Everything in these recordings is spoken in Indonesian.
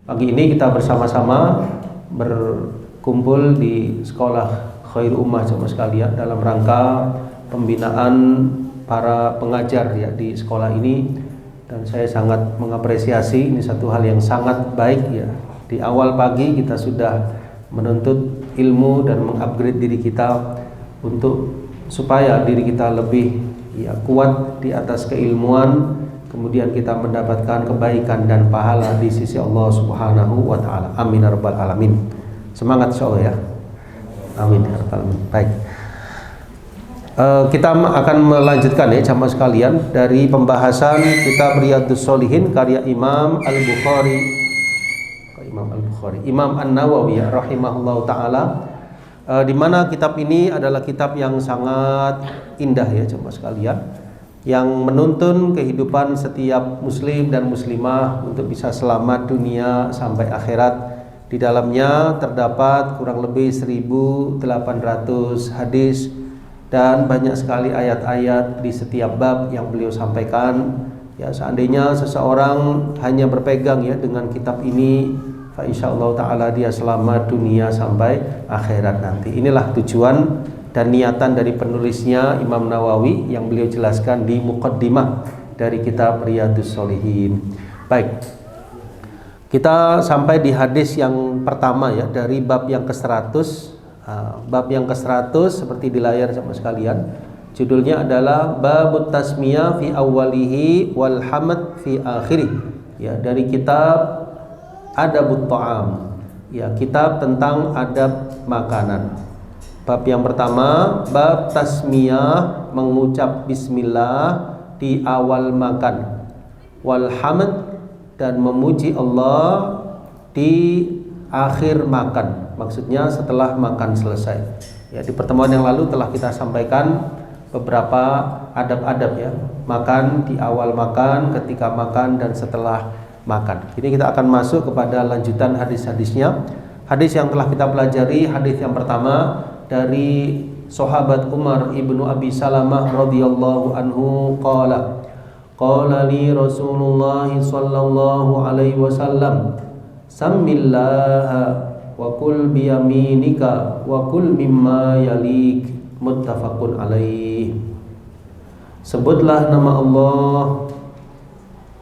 Pagi ini kita bersama-sama berkumpul di sekolah Khairul Ummah jemaah sekalian dalam rangka pembinaan para pengajar ya di sekolah ini, dan saya sangat mengapresiasi, ini satu hal yang sangat baik ya. Di awal pagi kita sudah menuntut ilmu dan mengupgrade diri kita untuk supaya diri kita lebih ya kuat di atas keilmuan, kemudian kita mendapatkan kebaikan dan pahala di sisi Allah Subhanahu wa taala. Amin ya rabbal alamin. Semangat insyaallah ya. Amin ya rabbal alamin. Baik. Kita akan melanjutkan ya jamaah sekalian dari pembahasan kitab Riyadhus Shalihin karya Imam Al-Bukhari. Imam An-Nawawi ya, rahimahullahu taala. Di mana kitab ini adalah kitab yang sangat indah ya jemaah sekalian, yang menuntun kehidupan setiap muslim dan muslimah untuk bisa selamat dunia sampai akhirat. Di dalamnya terdapat kurang lebih 1800 hadis dan banyak sekali ayat-ayat di setiap bab yang beliau sampaikan. Ya, seandainya seseorang hanya berpegang ya dengan kitab ini, insyaallah ta'ala dia selamat dunia sampai akhirat nanti. Inilah tujuan dan niatan dari penulisnya Imam Nawawi yang beliau jelaskan di muqaddimah dari kitab Riyadhus Shalihin. Baik, kita sampai di hadis yang pertama ya dari bab yang ke-100. Bab yang ke-100 seperti di layar sama sekalian, judulnya adalah Babut Tasmiyah fi awwalihi wal hamd fi akhirih. Ya, dari kitab Adabut Ta'am, ya kitab tentang adab makanan. Bab yang pertama, bab tasmiyah, mengucap bismillah di awal makan, wal hamd, dan memuji Allah di akhir makan, maksudnya setelah makan selesai. Ya, di pertemuan yang lalu telah kita sampaikan beberapa adab-adab ya, makan di awal makan, ketika makan, dan setelah makan. Ini kita akan masuk kepada lanjutan hadis-hadisnya. Hadis yang telah kita pelajari, hadis yang pertama dari sahabat Umar ibnu Abi Salamah radhiyallahu anhu qala li Rasulullah sallallahu alaihi wasallam sammillaha wa kul biyaminika wa kul mimma yalik, muttafaqun alaih. Sebutlah nama Allah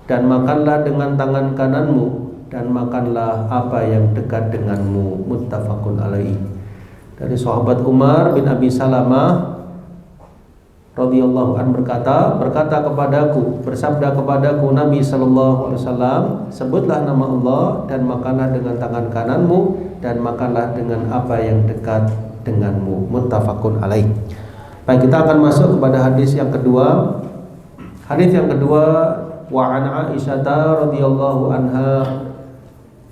dan makanlah dengan tangan kananmu, dan makanlah apa yang dekat denganmu, muttafaqun alaih. Dari sahabat Umar bin Abi Salamah radhiyallahu an berkata kepadaku, bersabda kepadaku Nabi sallallahu alaihi wasallam, sebutlah nama Allah dan makanlah dengan tangan kananmu, dan makanlah dengan apa yang dekat denganmu, muttafaqun alaih. Baik, kita akan masuk kepada hadis yang kedua. Hadis yang kedua, wa an Aisyah radhiyallahu anha,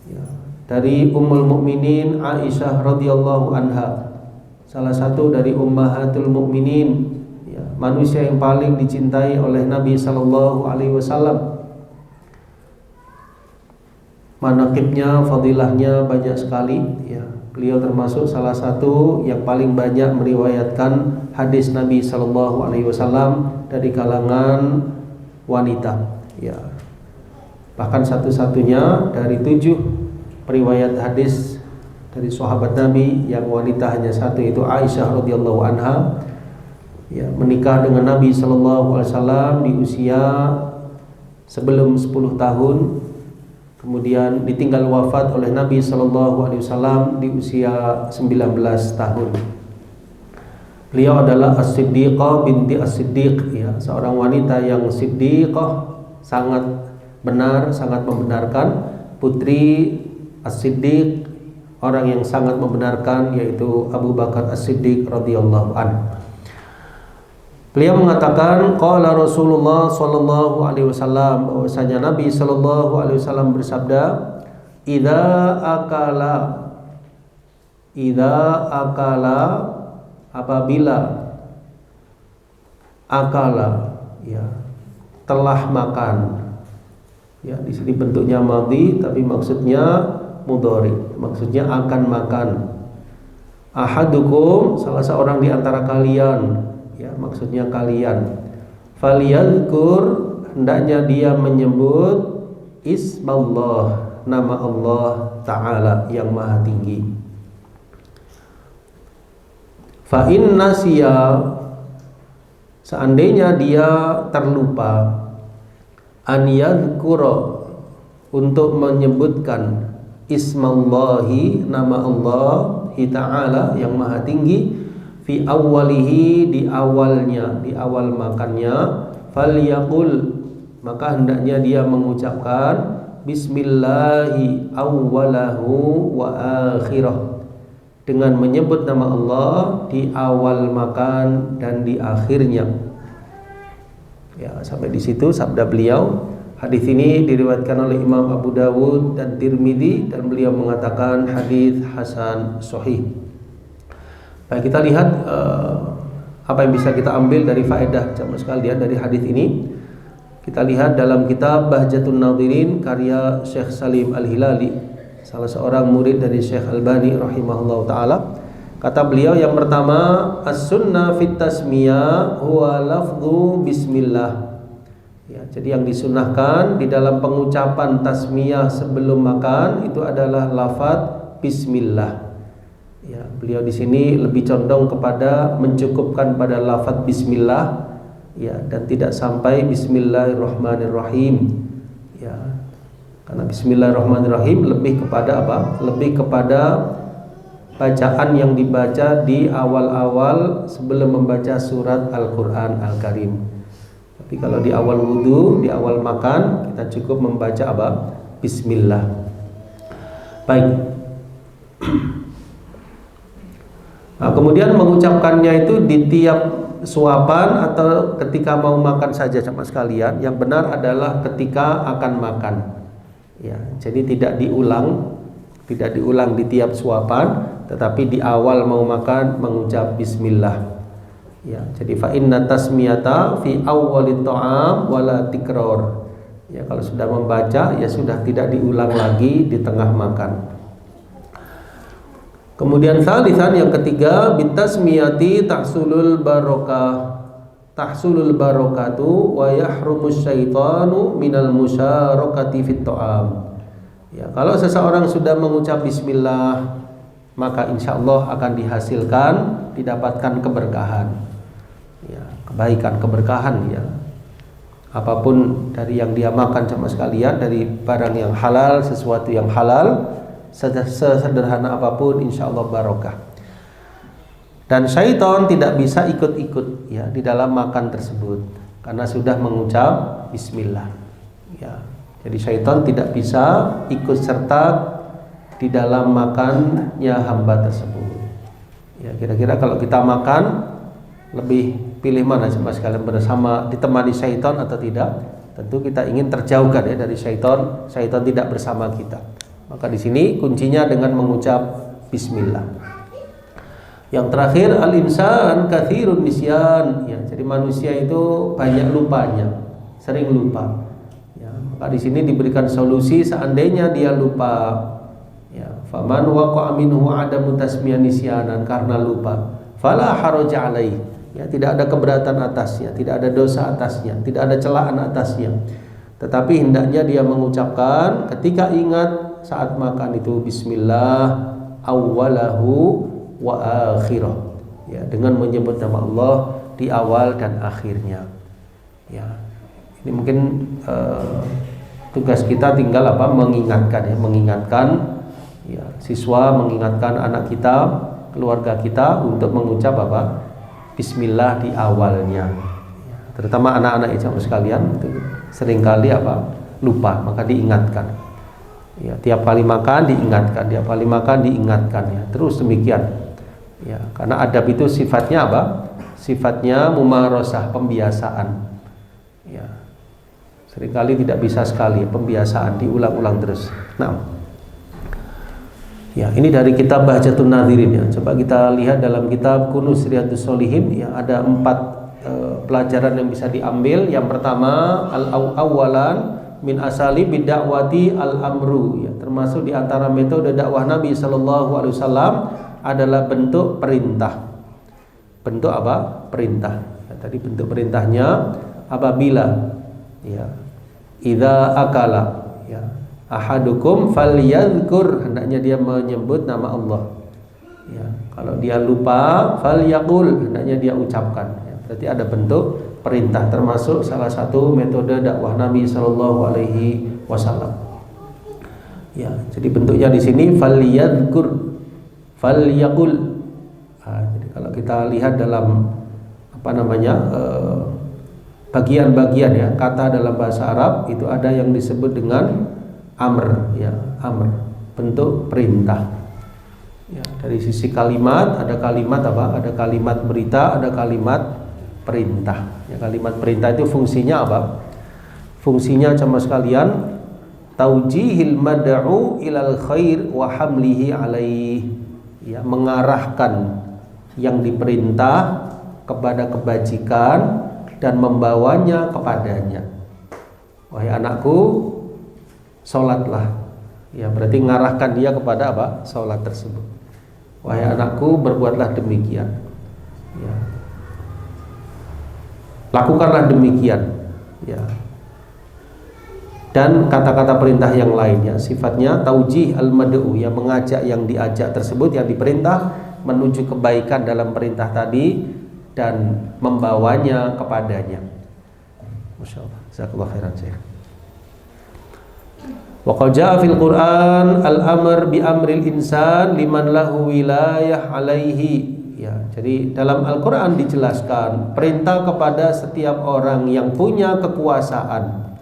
ya, dari Ummul Mukminin Aisyah radhiyallahu anha, salah satu dari ummahatul mukminin, ya, manusia yang paling dicintai oleh Nabi sallallahu alaihi wasallam. Manaqibnya, fadilahnya banyak sekali ya. Beliau termasuk salah satu yang paling banyak meriwayatkan hadis Nabi sallallahu alaihi wasallam dari kalangan wanita. Ya, bahkan satu-satunya dari 7 periwayat hadis dari sahabat Nabi yang wanita hanya satu, yaitu Aisyah radhiyallahu anha. Ya, menikah dengan Nabi sallallahu alaihi wasallam di usia sebelum 10 tahun, kemudian ditinggal wafat oleh Nabi sallallahu alaihi wasallam di usia 19 tahun. Beliau adalah As-Siddiqah binti As-Siddiq, ya, seorang wanita yang siddiqah, sangat benar, sangat membenarkan, putri As-Siddiq, orang yang sangat membenarkan, yaitu Abu Bakar As-Siddiq radhiyallahu anhu. Beliau mengatakan qala Rasulullah sallallahu alaihi wasallam, bahwasanya Nabi sallallahu alaihi wasallam bersabda, idza akala apabila akala, ya, telah makan. Ya, di sini bentuknya madhi tapi maksudnya mudhari, maksudnya akan makan. Ahadukum, salah seorang di antara kalian, ya, maksudnya kalian. Falyadhkur, hendaknya dia menyebut ismallah, nama Allah Ta'ala yang maha tinggi. Fa in nasiya, seandainya dia terlupa, an yadhkura, untuk menyebutkan ismallahi, nama Allah Ta'ala yang maha tinggi, fi awwalihi, di awalnya, di awal makannya, falyaqul, maka hendaknya dia mengucapkan bismillahi awwalahu wa akhirah, dengan menyebut nama Allah di awal makan dan di akhirnya. Ya, sampai di situ sabda beliau. Hadis ini diriwayatkan oleh Imam Abu Dawud dan Tirmidzi, dan beliau mengatakan hadis hasan sahih. Baik, kita lihat apa yang bisa kita ambil dari faedah jamaah sekalian dari hadis ini. Kita lihat dalam kitab Bahjatun Nadhirin karya Syekh Salim Al-Hilali, salah seorang murid dari Syekh Albani rahimahullah ta'ala. Kata beliau, yang pertama, as-sunnah fit tasmiyah huwa lafdhu bismillah. Ya, jadi yang disunahkan di dalam pengucapan tasmiyah sebelum makan itu adalah lafaz bismillah. Ya, beliau di sini lebih condong kepada mencukupkan pada lafaz bismillah, ya, dan tidak sampai bismillahirrahmanirrahim. Ya, karena bismillahirrahmanirrahim lebih kepada apa? Lebih kepada bacaan yang dibaca di awal-awal sebelum membaca surat Al-Qur'an Al-Karim. Tapi kalau di awal wudu, di awal makan, kita cukup membaca apa? Bismillah. Baik. Nah, kemudian mengucapkannya itu di tiap suapan atau ketika mau makan saja sama sekalian. Yang benar adalah ketika akan makan. Ya, jadi tidak diulang di tiap suapan, tetapi di awal mau makan mengucap bismillah. Ya, jadi fa inna tasmiyata fi awwalit ta'am wala tikror. Ya, kalau sudah membaca ya sudah tidak diulang lagi di tengah makan. Kemudian salisan, yang ketiga, bitasmiyati tahsulul barakatu wa yahrumus syaitanu minal musyarakati fit ta'am. Ya, kalau seseorang sudah mengucap bismillah, maka insya Allah akan dihasilkan, didapatkan keberkahan. Ya, kebaikan, keberkahan, ya. Apapun dari yang dia makan sama sekalian, dari barang yang halal, sesuatu yang halal, sesederhana apapun insya Allah barokah. Dan syaitan tidak bisa ikut-ikut, ya, di dalam makan tersebut karena sudah mengucap bismillah. Ya, jadi syaitan tidak bisa ikut serta di dalam makannya hamba tersebut. Ya, kira-kira kalau kita makan, lebih pilih mana sama sekalian, bersama ditemani syaitan atau tidak? Tentu kita ingin terjauhkan ya dari syaitan. Syaitan tidak bersama kita. Maka di sini kuncinya dengan mengucap bismillah. Yang terakhir, al-insan katsirun nisyan. Ya, jadi manusia itu banyak lupanya, sering lupa. Ya, maka di sini diberikan solusi seandainya dia lupa. Ya, faman waqa'a minhu adamu tasmiyah nisyanan, karena lupa, fala haraja alaihi. Ya, tidak ada keberatan atasnya, tidak ada dosa atasnya, tidak ada celaan atasnya. Tetapi hendaknya dia mengucapkan ketika ingat saat makan itu bismillah awwalahu wa akhirah. Ya, dengan menyebut nama Allah di awal dan akhirnya. Ya. Ini mungkin tugas kita tinggal apa? Mengingatkan ya, mengingatkan ya, siswa, mengingatkan anak kita, keluarga kita untuk mengucap apa? Bismillah di awalnya, ya, terutama anak-anak itu sekalian itu seringkali apa lupa, maka diingatkan. Ya, tiap kali makan diingatkan, tiap kali makan diingatkan, ya, terus demikian. Ya, karena adab itu sifatnya apa? Sifatnya mumarosah, pembiasaan. Ya, seringkali tidak bisa sekali, pembiasaan diulang-ulang terus. Nah. Ya, ini dari kitab Bahjatun Nadhirin ya. Coba kita lihat dalam kitab Kunuz Riyadhus Shalihin ya, ada 4 pelajaran yang bisa diambil. Yang pertama, al-awwalan min asali bidakwati al-amru ya, termasuk di antara metode dakwah Nabi sallallahu alaihi wasallam adalah bentuk perintah. Bentuk apa? Perintah. Ya, tadi bentuk perintahnya apabila ya idza akala ya, ahadukum falyadhkur, hendaknya dia menyebut nama Allah. Ya, kalau dia lupa falyaqul, hendaknya dia ucapkan. Ya, berarti ada bentuk perintah, termasuk salah satu metode dakwah Nabi Shallallahu Alaihi Wasallam. Ya, jadi bentuknya di sini falyadhkur, falyaqul. Jadi kalau kita lihat dalam bagian-bagian ya kata dalam bahasa Arab itu ada yang disebut dengan amr, ya amr, bentuk perintah. Ya, dari sisi kalimat ada kalimat apa? Ada kalimat berita, ada kalimat perintah. Ya, kalimat perintah itu fungsinya apa? Fungsinya sama sekalian taujihil mad'u ilal khair wa hamlihi alaih. Ya, mengarahkan yang diperintah kepada kebajikan dan membawanya kepadanya. Wahai anakku, sholatlah. Ya, berarti mengarahkan dia kepada apa? Sholat tersebut. Wahai anakku, berbuatlah demikian. Ya. Lakukanlah demikian. Ya. Dan kata-kata perintah yang lainnya sifatnya taujih al-mad'u, yang mengajak yang diajak tersebut, yang diperintah menuju kebaikan dalam perintah tadi dan membawanya kepadanya. Masyaallah. Jazakallahu khairan Syekh. Wa qad jaa fil Qur'an al-amr bi amril insan liman lahu wilayah alaihi. Ya, jadi dalam Al-Qur'an dijelaskan perintah kepada setiap orang yang punya kekuasaan,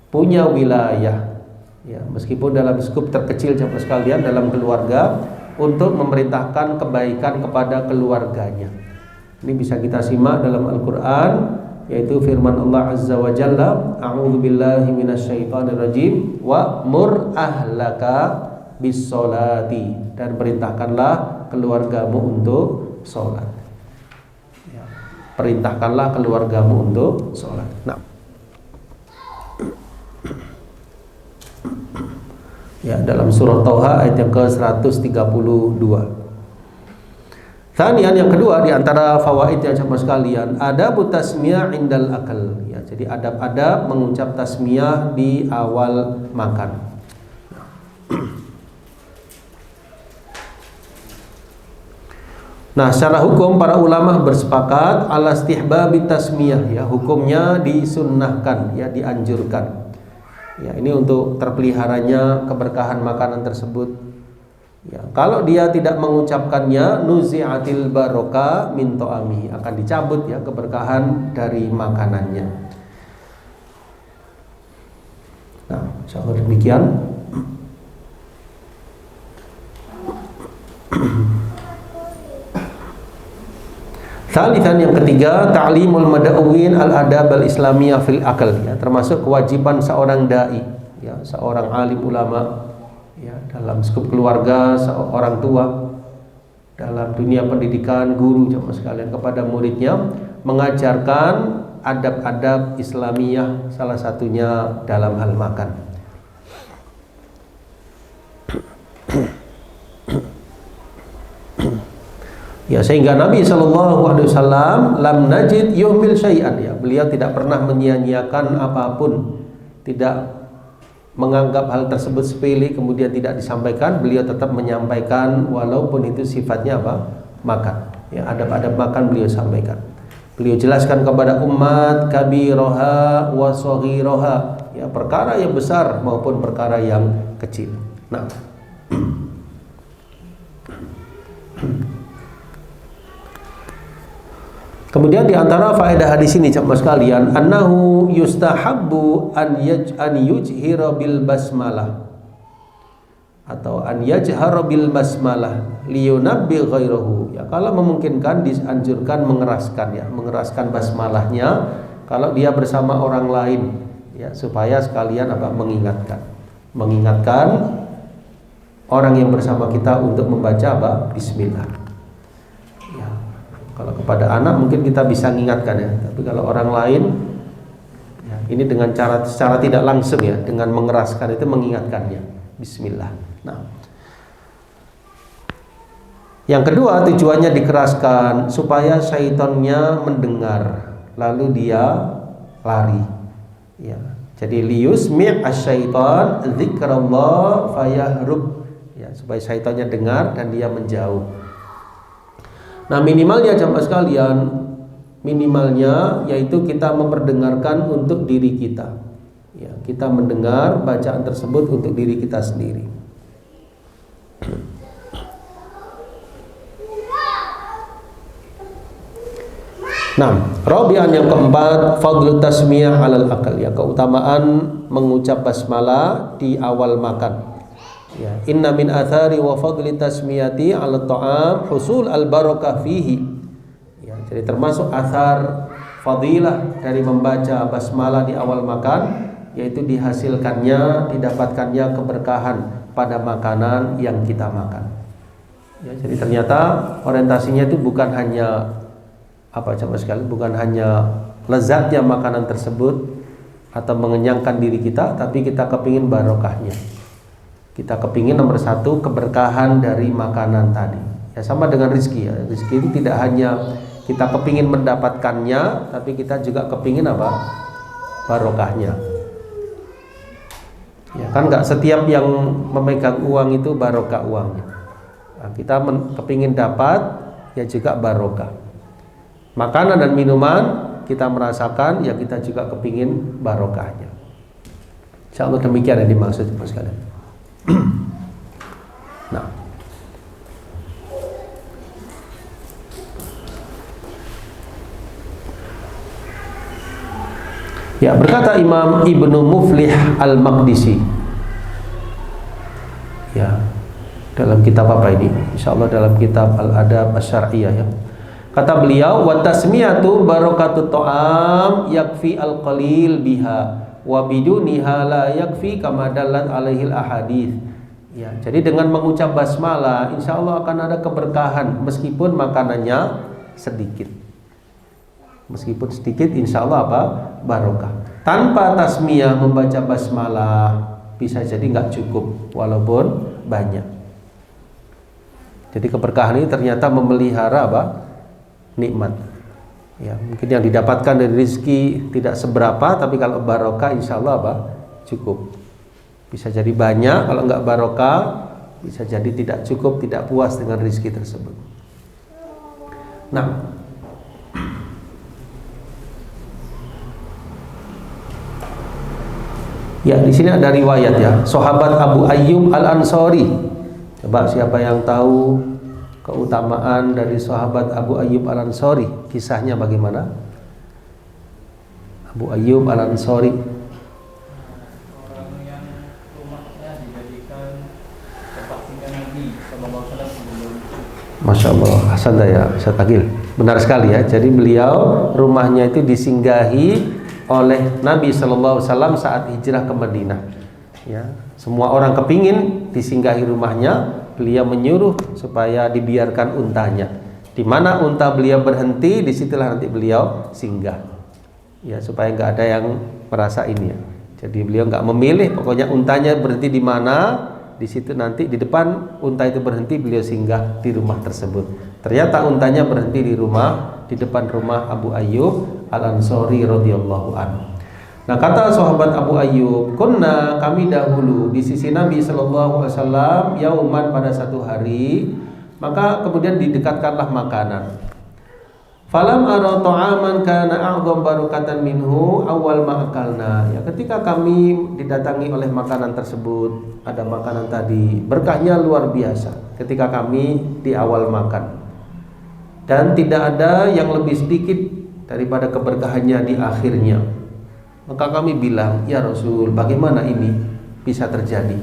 punya wilayah. Ya, meskipun dalam skup terkecil Jamaah sekalian dalam keluarga, untuk memerintahkan kebaikan kepada keluarganya. Ini bisa kita simak dalam Al-Qur'an, yaitu firman Allah Azza wa Jalla, a'udzubillahi minasyaitonirrajim, wa'mur ahlaka bis-sholati, dan perintahkanlah keluargamu untuk sholat. Ya, perintahkanlah keluargamu untuk sholat. Nah, ya, dalam surah Thaha ayat yang ke-132. Thanian, yang kedua di antara fawaidnya sama sekalian, adab tasmiyah indal akal. Ya, jadi adab-adab mengucap tasmiyah di awal makan. Nah, secara hukum para ulama bersepakat ala istihbabi tasmiyah, ya, hukumnya disunnahkan, ya, dianjurkan. Ya, ini untuk terpeliharanya keberkahan makanan tersebut. Ya, kalau dia tidak mengucapkannya, nuzi'atil barokah min ta'ami, akan dicabut ya keberkahan dari makanannya. Nah, insyaallah demikian. Thalithan, yang ketiga, ta'limul mad'uwin al-adab al-islamiyah fil akal, ya, termasuk kewajiban seorang dai, ya, seorang alim ulama, ya, dalam skup keluarga, seorang tua, dalam dunia pendidikan, guru jemaah sekalian, kepada muridnya mengajarkan adab-adab Islamiyah, salah satunya dalam hal makan. Ya, sehingga Nabi SAW lam najid yuhmil syai'an, ya, beliau tidak pernah menyia-nyiakan apapun, tidak menganggap hal tersebut sepele kemudian tidak disampaikan. Beliau tetap menyampaikan walaupun itu sifatnya apa? Makan. Ya, adab-adab makan beliau sampaikan. Beliau jelaskan kepada umat kabiraha wa shaghiraha, ya, perkara yang besar maupun perkara yang kecil. Nah, kemudian di antara faedah hadis ini jemaah sekalian, annahu yustahabbu an yujhira bil basmalah, atau an yajhara bil basmalah liyunabbi ghairahu. Ya, kalau memungkinkan dianjurkan mengeraskan, ya, mengeraskan basmalahnya kalau dia bersama orang lain, ya, supaya sekalian apa? Mengingatkan orang yang bersama kita untuk membaca apa? Bismillah. Kalau kepada anak mungkin kita bisa mengingatkan, ya, tapi kalau orang lain, ya, ini dengan secara tidak langsung, ya, dengan mengeraskan itu mengingatkannya. Bismillah. Nah, yang kedua tujuannya dikeraskan supaya syaitannya mendengar lalu dia lari. Ya, Jadi liyusmi' asyaitan dzikrallah fayahrub, ya, supaya syaitannya dengar dan dia menjauh. Nah, minimalnya jamaah sekalian, minimalnya yaitu kita memperdengarkan untuk diri kita. Ya, kita mendengar bacaan tersebut untuk diri kita sendiri. Nah, rabi'an yang keempat, fadlu tasmiyah 'alal akal, ya, keutamaan mengucap basmalah di awal makan. Ya, inna min athari wa fadli tasmiyati 'ala ta'am husul al barakah fihi. Ya, jadi termasuk athar fadilah dari membaca basmalah di awal makan, yaitu dihasilkannya, didapatkannya keberkahan pada makanan yang kita makan. Ya, jadi ternyata orientasinya itu bukan hanya coba sekali, bukan hanya lezatnya makanan tersebut atau mengenyangkan diri kita, tapi kita kepingin barokahnya. Kita kepingin nomor satu keberkahan dari makanan tadi. Ya, sama dengan rizki, ya. Rizki itu tidak hanya kita kepingin mendapatkannya, tapi kita juga kepingin barokahnya. Ya, kan nggak setiap yang memegang uang itu barokah uangnya. Nah, kita kepingin dapat, ya juga barokah. Makanan dan minuman kita merasakan, ya kita juga kepingin barokahnya. Insyaallah demikian yang dimaksud sekalian. Nah, ya, berkata Imam Ibnu Muflih Al-Maqdisi, ya, dalam kitab apa ini? Insyaallah dalam kitab Al-Adab Asy-Syar'iyyah, ya. Kata beliau, wa tasmiyatu barakatut ta'am yakfi al-qalil biha wa biduniha la yakfi kama dallat alaihil ahadits. Ya, jadi dengan mengucap basmalah insyaallah akan ada keberkahan meskipun makanannya sedikit. Meskipun sedikit insyaallah barokah. Tanpa tasmiyah membaca basmalah bisa jadi nggak cukup walaupun banyak. Jadi keberkahan ini ternyata memelihara nikmat. Ya, mungkin yang didapatkan dari rezeki tidak seberapa, tapi kalau barokah insyaallah cukup. Bisa jadi banyak, kalau enggak barokah bisa jadi tidak cukup, tidak puas dengan rezeki tersebut. Nah, ya, di sini ada riwayat, ya, sahabat Abu Ayyub Al-Ansari. Coba siapa yang tahu keutamaan dari sahabat Abu Ayyub Al-Ansari, kisahnya bagaimana? Abu Ayyub Al-Ansari, orang yang rumahnya dijadikan tempat tinggal Nabi sallallahu alaihi wasallam. Masya Allah, Hasan ya, Ustaz Agil. Benar sekali, ya. Jadi beliau rumahnya itu disinggahi oleh Nabi sallallahu alaihi wasallam saat hijrah ke Madinah. Ya, semua orang kepingin disinggahi rumahnya. Beliau menyuruh supaya dibiarkan untanya. Di mana unta beliau berhenti, disitulah nanti beliau singgah. Ya, supaya nggak ada yang merasa ini, ya. Jadi beliau nggak memilih, pokoknya untanya berhenti di mana, di situ nanti di depan unta itu berhenti, beliau singgah di rumah tersebut. Ternyata untanya berhenti di depan rumah Abu Ayyub Al-Ansari radhiyallahu anhu. Nah, kata sahabat Abu Ayyub, kunna, kami dahulu di sisi Nabi sallallahu alaihi wasallam yauman, pada satu hari, maka kemudian didekatkanlah makanan. Falam ara ta'aman kana a'dham barakatan minhu awal ma akalna. Ya, ketika kami didatangi oleh makanan tersebut, ada makanan tadi, berkahnya luar biasa ketika kami di awal makan. Dan tidak ada yang lebih sedikit daripada keberkahannya di akhirnya. Maka kami bilang, ya Rasul, bagaimana ini bisa terjadi?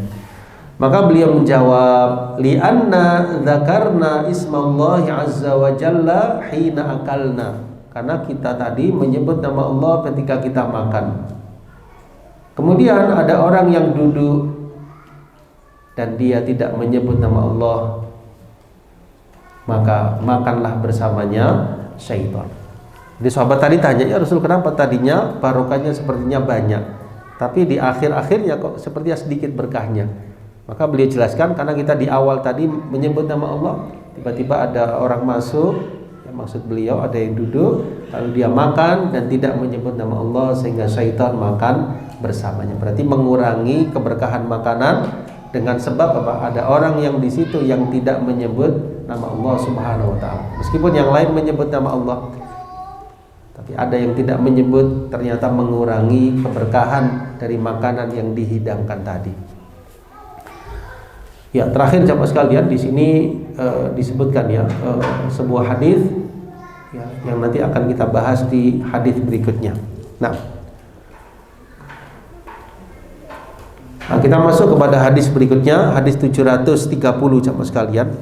Maka beliau menjawab, li'anna dzakarna ismallahi azza wa jalla hina akalna. Karena kita tadi menyebut nama Allah ketika kita makan. Kemudian ada orang yang duduk dan dia tidak menyebut nama Allah, maka makanlah bersamanya syaitan. Jadi sahabat tadi tanya, ya Rasul, kenapa tadinya barokahnya sepertinya banyak, tapi di akhir-akhirnya kok sepertinya sedikit berkahnya? Maka beliau jelaskan, karena kita di awal tadi menyebut nama Allah, tiba-tiba ada orang masuk, ya, maksud beliau ada yang duduk, lalu dia makan dan tidak menyebut nama Allah, sehingga syaitan makan bersamanya. Berarti mengurangi keberkahan makanan dengan sebab apa? Ada orang yang di situ yang tidak menyebut nama Allah Subhanahu wa taala. Meskipun yang lain menyebut nama Allah, tapi ada yang tidak menyebut, ternyata mengurangi keberkahan dari makanan yang dihidangkan tadi. Ya, terakhir jamaah sekalian, di sini disebutkan ya sebuah hadis ya, yang nanti akan kita bahas di hadis berikutnya. Nah, kita masuk kepada hadis berikutnya, hadis 730 jamaah sekalian.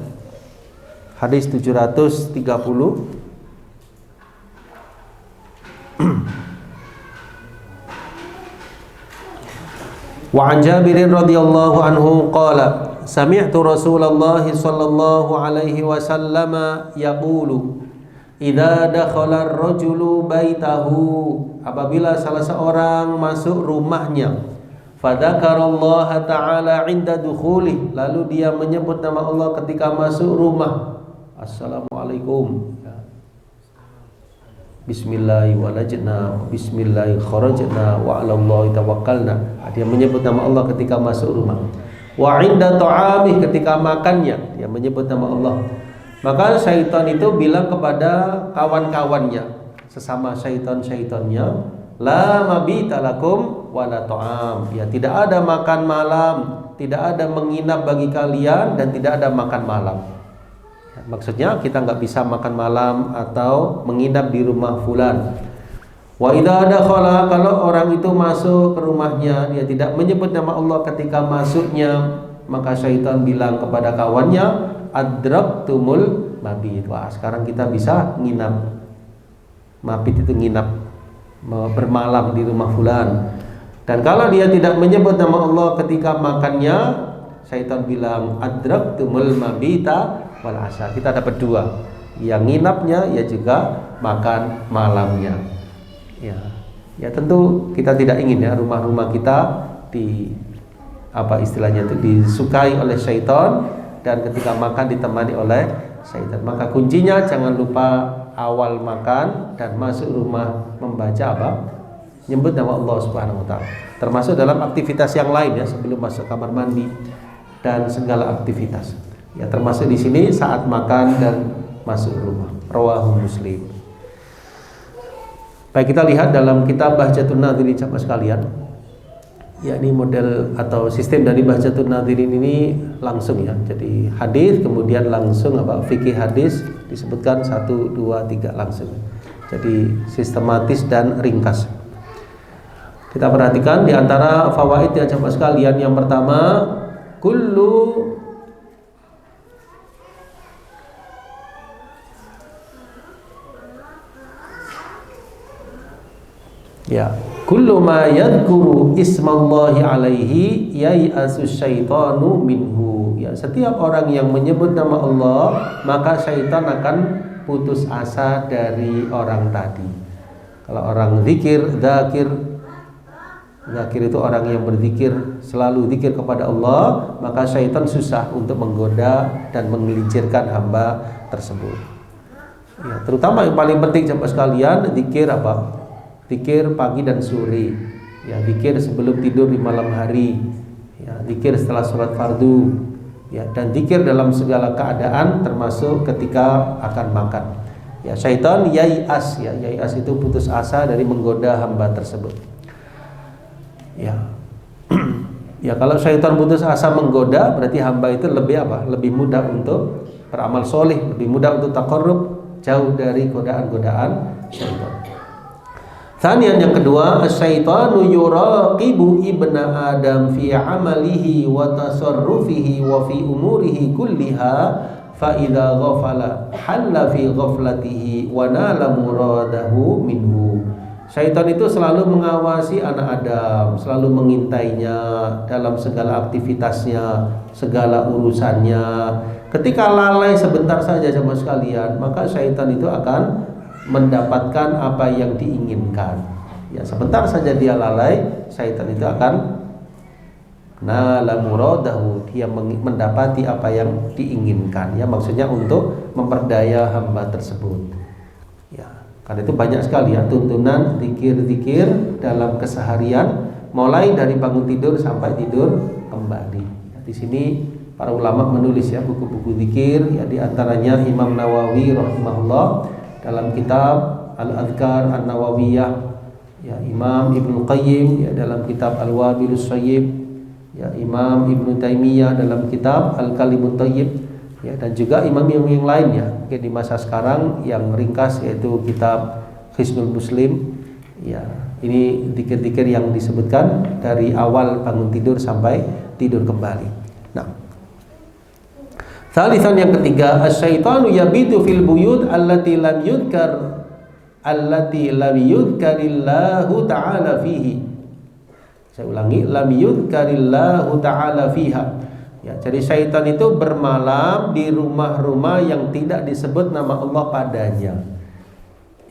Hadis 730. Wa an Jabir radhiyallahu anhu qala sami'tu Rasulullah sallallahu alaihi wasallam yaqulu idza dakhala ar-rajulu baitahu, apabila salah seorang masuk rumahnya, fadzakarallaha ta'ala 'inda dukhuli, lalu dia menyebut nama Allah ketika masuk rumah, assalamualaikum, bismillahi walajna, bismillahi kharajna, wa 'alallahi tawakkalna. Dia menyebut nama Allah ketika masuk rumah. Wa 'inda ta'amih, ketika makannya dia menyebut nama Allah. Maka syaitan itu bilang kepada kawan-kawannya, sesama syaitan-syaitannya, la mabita lakum wala ta'am. Ya, tidak ada makan malam, tidak ada menginap bagi kalian, dan tidak ada makan malam. Maksudnya kita nggak bisa makan malam atau menginap di rumah fulan. Wa idza dakhala, kalau orang itu masuk ke rumahnya, dia tidak menyebut nama Allah ketika masuknya, maka syaitan bilang kepada kawannya, adraktumul mabit. Wah, sekarang kita bisa nginap. Mabit itu nginap, bermalam di rumah fulan. Dan kalau dia tidak menyebut nama Allah ketika makannya, syaitan bilang adraktumul mabita wal asar. Kita dapat dua, yang nginapnya ya juga makan malamnya. Ya tentu kita tidak ingin ya rumah-rumah kita di apa istilahnya itu disukai oleh syaitan, dan ketika makan ditemani oleh syaitan. Maka kuncinya jangan lupa awal makan dan masuk rumah membaca apa? Nyebut nama Allah Subhanahu wa taala. Termasuk dalam aktivitas yang lain ya, sebelum masuk kamar mandi dan segala aktivitas. Ya, termasuk di sini saat makan dan masuk rumah. Rawahu Muslim. Baik, kita lihat dalam kitab Bahjatun Nadhirin jamaah sekalian. Ya, ini model atau sistem dari Bahjatun Nadhirin ini langsung ya. Jadi hadis kemudian langsung apa? Fikih hadis disebutkan 1 2 3 langsung. Jadi sistematis dan ringkas. Kita perhatikan di antara fawaidnya jamaah sekalian, yang pertama, kullu kullu ma yadhkuru ismallahi alaihi yai'asu syaitanu minhu. Ya, setiap orang yang menyebut nama Allah, maka syaitan akan putus asa dari orang tadi. Kalau orang zikir, zakir itu orang yang berzikir, selalu zikir kepada Allah, maka syaitan susah untuk menggoda dan menggelincirkan hamba tersebut. Ya, terutama yang paling penting jemaah sekalian, zikir apa? Zikir pagi dan sore. Ya, zikir sebelum tidur di malam hari. Ya, zikir setelah sholat fardu. Ya, dan zikir dalam segala keadaan, termasuk ketika akan makan. Ya, syaitan yai'as, ya, yai'as itu putus asa dari menggoda hamba tersebut. Ya. Ya, kalau syaitan putus asa menggoda, berarti hamba itu lebih apa? Lebih mudah untuk beramal soleh, lebih mudah untuk taqarrub, jauh dari godaan-godaan syaitan. Thaniyan, yang kedua, asyaitanu yuraqibu ibna Adam fi amalihi wa tasarrufihi wa fi umurihi kulliha fa idza ghafala halla fi ghaflatihi wa nala muradahu minhu. Syaitan itu selalu mengawasi anak Adam, selalu mengintainya dalam segala aktivitasnya, segala urusannya. Ketika lalai sebentar saja sama sekalian, maka syaitan itu akan mendapatkan apa yang diinginkan. Ya, sebentar saja dia lalai, syaitan itu akan nala muradahu, dia mendapati apa yang diinginkan. Ya, maksudnya untuk memperdaya hamba tersebut. Ya, karena itu banyak sekali ya tuntunan zikir-zikir dalam keseharian mulai dari bangun tidur sampai tidur kembali. Di sini para ulama menulis ya buku-buku zikir, ya di antaranya Imam Nawawi rahimahullah dalam kitab Al-Adhkar An-Nawawiyah, ya Imam Ibnu Qayyim ya dalam kitab Al-Wabilus Shayyib, ya Imam Ibnu Taimiyah dalam kitab Al-Kalimut Thayyib, ya dan juga imam-imam yang lain ya mungkin di masa sekarang yang ringkas yaitu kitab Hisnul Muslim. Ya, ini zikir-zikir yang disebutkan dari awal bangun tidur sampai tidur kembali. Nah, salisan yang ketiga, asyaitanu yabitu fil buyut allati lam yudhkarillahu ta'ala fihi. Saya ulangi, lam yudhkarillahu ta'ala fiha. Ya, jadi syaitan itu bermalam di rumah-rumah yang tidak disebut nama Allah padanya.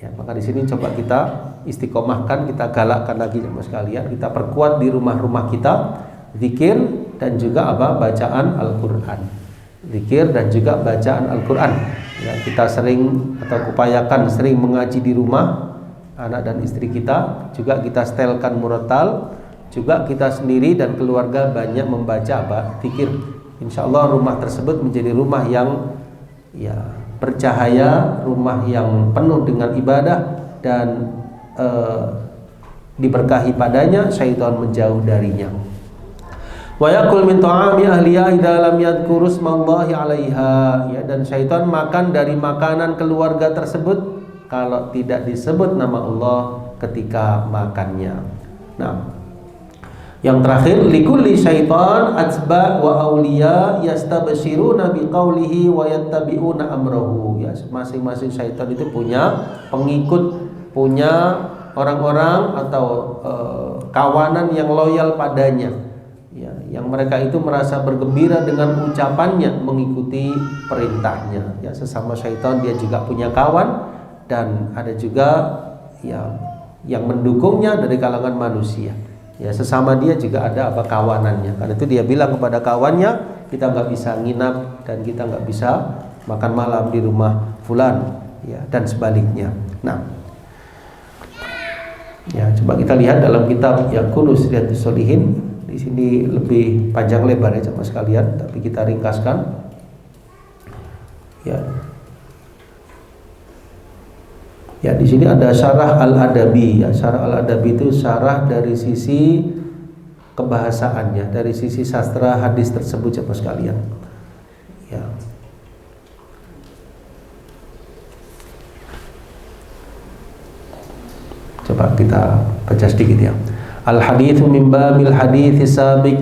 Ya, maka di sini coba kita istiqomahkan, kita galakkan lagi jemaah sekalian, kita perkuat di rumah-rumah kita zikir dan juga bacaan Al-Qur'an. Zikir dan juga bacaan Al-Qur'an. Ya, kita sering atau upayakan sering mengaji di rumah, anak dan istri kita, juga kita setelkan murattal, juga kita sendiri dan keluarga banyak membaca zikir. Insyaallah rumah tersebut menjadi rumah yang bercahaya, rumah yang penuh dengan ibadah dan diberkahi padanya, syaitan menjauh darinya. Wa yakul min ta'ami ahliya idza lam yadhkuru ismallahi 'alaiha, ya, dan syaitan makan dari makanan keluarga tersebut kalau tidak disebut nama Allah ketika makannya. Nah, yang terakhir, likulli syaitan atsba wa auliya yastabshiruna biqaulihi wa yattabi'una amrahu. Ya, masing-masing syaitan itu punya pengikut, punya orang-orang atau kawanan yang loyal padanya. Ya, yang mereka itu merasa bergembira dengan ucapannya, mengikuti perintahnya. Ya, sesama syaitan dia juga punya kawan dan ada juga yang mendukungnya dari kalangan manusia. Ya, sesama dia juga ada kawanannya. Karena itu dia bilang kepada kawannya, kita nggak bisa nginap dan kita nggak bisa makan malam di rumah fulan, ya, dan sebaliknya. Nah, ya coba kita lihat dalam kitab Yaqulus Riyadhus Shalihin. Di sini lebih panjang lebar ya jemaah sekalian, tapi kita ringkaskan. Ya. Ya, di sini ada syarah Al-Adabi. Ya, syarah Al-Adabi itu syarah dari sisi kebahasaannya, dari sisi sastra hadis tersebut jemaah sekalian. Ya. Coba kita baca sedikit ya. Al-haditsu min babil hadithi sabiq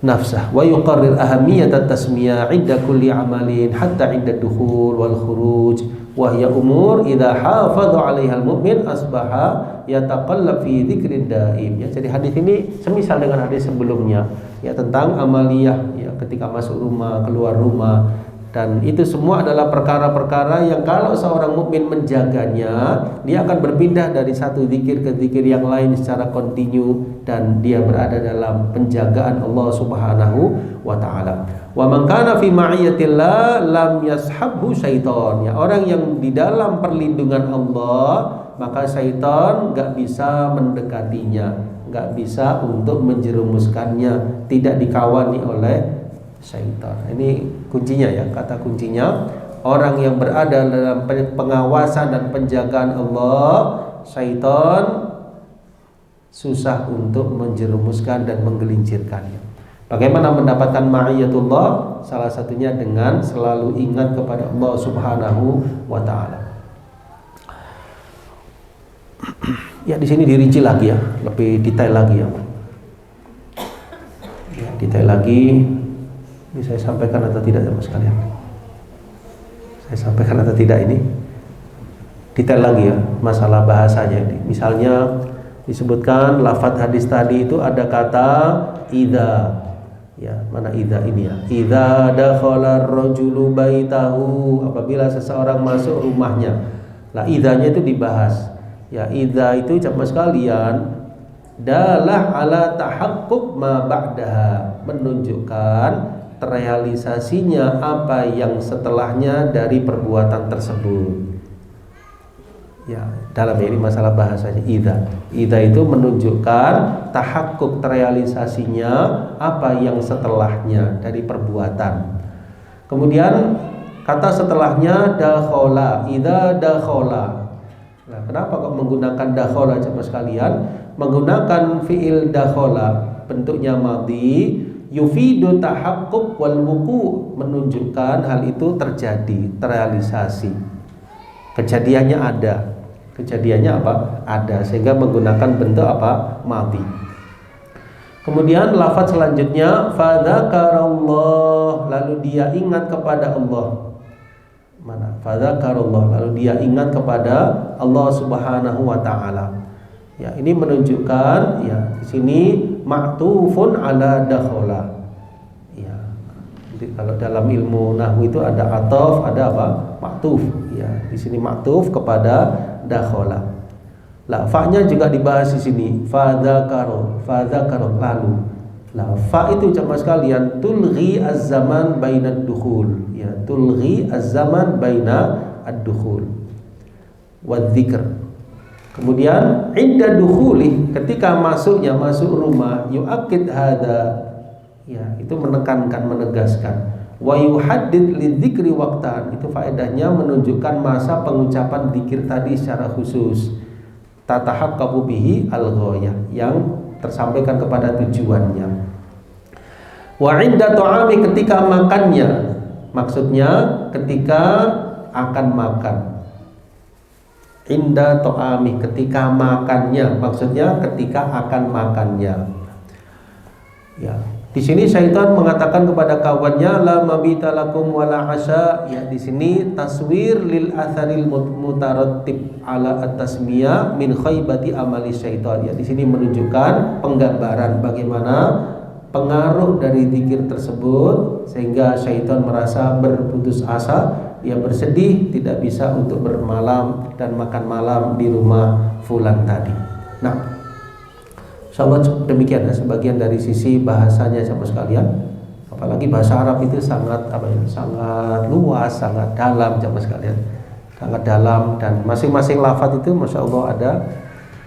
nafsah wa yuqarrir ahamiyat at-tasmiyah 'inda kulli 'amalin hatta 'inda ad-dukhul wal khuruj wa hiya umur idza hafadha 'alaiha al-mu'min asbaha yataqallab fi dzikrin daim. Ya, jadi hadis ini semisal dengan hadis sebelumnya ya tentang amaliyah ya ketika masuk rumah, keluar rumah, dan itu semua adalah perkara-perkara yang kalau seorang mukmin menjaganya, dia akan berpindah dari satu zikir ke zikir yang lain secara kontinu dan dia berada dalam penjagaan Allah Subhanahu wa taala. Wa man kana fi ma'iyatillah lam yashabhu syaitan. Ya, orang yang di dalam perlindungan Allah, maka syaitan enggak bisa mendekatinya, enggak bisa untuk menjerumuskannya, tidak dikawani oleh syaitan. Ini kuncinya ya, kata kuncinya orang yang berada dalam pengawasan dan penjagaan Allah, syaitan susah untuk menjerumuskan dan menggelincirkannya. Bagaimana mendapatkan ma'iyatullah? Salah satunya dengan selalu ingat kepada Allah Subhanahu wa taala. Ya, di sini dirinci lagi ya, lebih detail lagi ya. Ya, detail lagi. Ini saya sampaikan atau tidak sama sekalian? Saya sampaikan atau tidak ini? Detail lagi ya masalah bahasanya. Misalnya disebutkan lafadz hadis tadi itu ada kata idza. Ya, mana idza ini ya? Idza dakhala ar-rajulu baitahu, apabila seseorang masuk rumahnya. Lah idzanya itu dibahas. Ya, idza itu jamaah sekalian dalah ala tahaqquq ma ba'daha, menunjukkan terrealisasinya apa yang setelahnya dari perbuatan tersebut. Ya, dalam ini masalah bahasanya idza. Idza itu menunjukkan tahakkuk terrealisasinya apa yang setelahnya dari perbuatan. Kemudian kata setelahnya dakhala, idza dakhala. Nah, kenapa kok menggunakan dakhala jemaah sekalian? Menggunakan fiil dakhala bentuknya madhi yufidu tahakkuk wal wuqu, menunjukkan hal itu terjadi, terrealisasi. Kejadiannya ada. Kejadiannya apa? Ada, sehingga menggunakan bentuk apa? Madhi. Kemudian lafaz selanjutnya fadzakarallah, lalu dia ingat kepada Allah. Mana? Fadzakarallah, lalu dia ingat kepada Allah Subhanahu wa taala. Ya, ini menunjukkan ya di sini ma'tufun ala dakhala. Ya. Jadi kalau dalam ilmu nahwu itu ada ataf, ada apa? Ma'tuf. Ya, di sini ma'tuf kepada dakhala. Lah fa-nya juga dibahas di sini. Fadzakaro lalu. Lah fa itu jemaah sekalian tulghi az-zaman bainad dukhul. Ya, tulghi az-zaman baina ad-dukhul wadzikr. Kemudian inda dukhuli, ketika masuknya, masuk rumah, yu'akid hadza. Ya, itu menekankan, menegaskan. Wa yuhaddid lidzikri waqtan, itu faedahnya menunjukkan masa pengucapan zikir tadi secara khusus. Tatahaqqaqu bihi al-ghayah, yang tersampaikan kepada tujuannya. Wa 'inda ta'ami, ketika makannya, maksudnya ketika akan makan. Inda ta'ami, ketika makannya, maksudnya ketika akan makannya. Ya. Di sini syaitan mengatakan kepada kawannya la mabita lakum wala asya. Ya, di sini taswir lil atharil mutarattib ala at-tasmiyah min khaybati amali syaitan. Ya, di sini menunjukkan penggambaran bagaimana pengaruh dari zikir tersebut sehingga syaitan merasa berputus asa, dia bersedih tidak bisa untuk bermalam dan makan malam di rumah fulan tadi. Nah, insyaallah demikian ya sebagian dari sisi bahasanya sama sekalian. Apalagi bahasa Arab itu sangat sangat luas, sangat dalam sama sekalian. Sangat dalam, dan masing-masing lafaz itu Masya Allah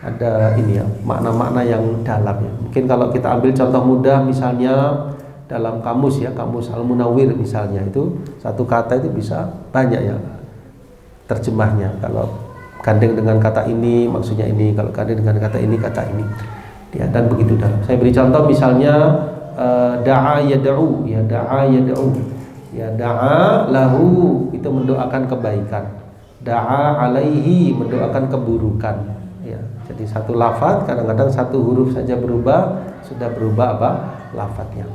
ada ini ya, makna-makna yang dalam ya. Mungkin kalau kita ambil contoh mudah misalnya dalam kamus ya, kamus Al-Munawwir misalnya, itu satu kata itu bisa banyak ya terjemahnya. Kalau gandeng dengan kata ini maksudnya ini, kalau gandeng dengan kata ini ya, dan begitu dalam. Saya beri contoh misalnya da'a yad'u, ya da'a yad'u, ya da'a lahu itu mendoakan kebaikan, da'a alaihi mendoakan keburukan. Ya, jadi satu lafaz kadang-kadang satu huruf saja berubah, sudah berubah apa lafaznya.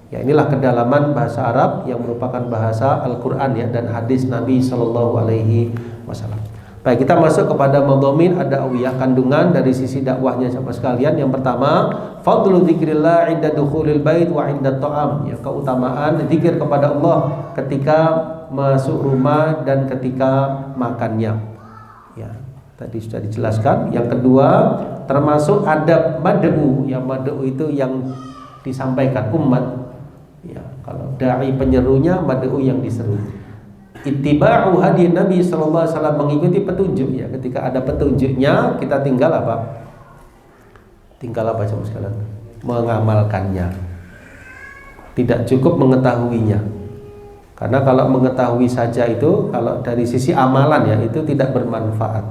Ya, inilah kedalaman bahasa Arab yang merupakan bahasa Al-Quran ya, dan hadis Nabi Sallallahu Alaihi Wasallam. Baik, kita masuk kepada madhamin ad-da'wiyah, kandungan dari sisi dakwahnya sama sekalian. Yang pertama, fadlu dzikrillah 'inda dukhulil bait wa 'inda ta'am, ya, keutamaan zikir kepada Allah ketika masuk rumah dan ketika makannya. Ya, tadi sudah dijelaskan. Yang kedua, termasuk adab mad'u, ya mad'u itu yang disampaikan umat. Ya, kalau dai penyerunya, mad'u yang diseru. Ittiba'u hadi Nabi sallallahu alaihi wasallam, mengikuti petunjuk ya. Ketika ada petunjuknya, kita tinggal apa? Tinggal apa coba sekalian? Mengamalkannya. Tidak cukup mengetahuinya. Karena kalau mengetahui saja itu, kalau dari sisi amalan ya, itu tidak bermanfaat.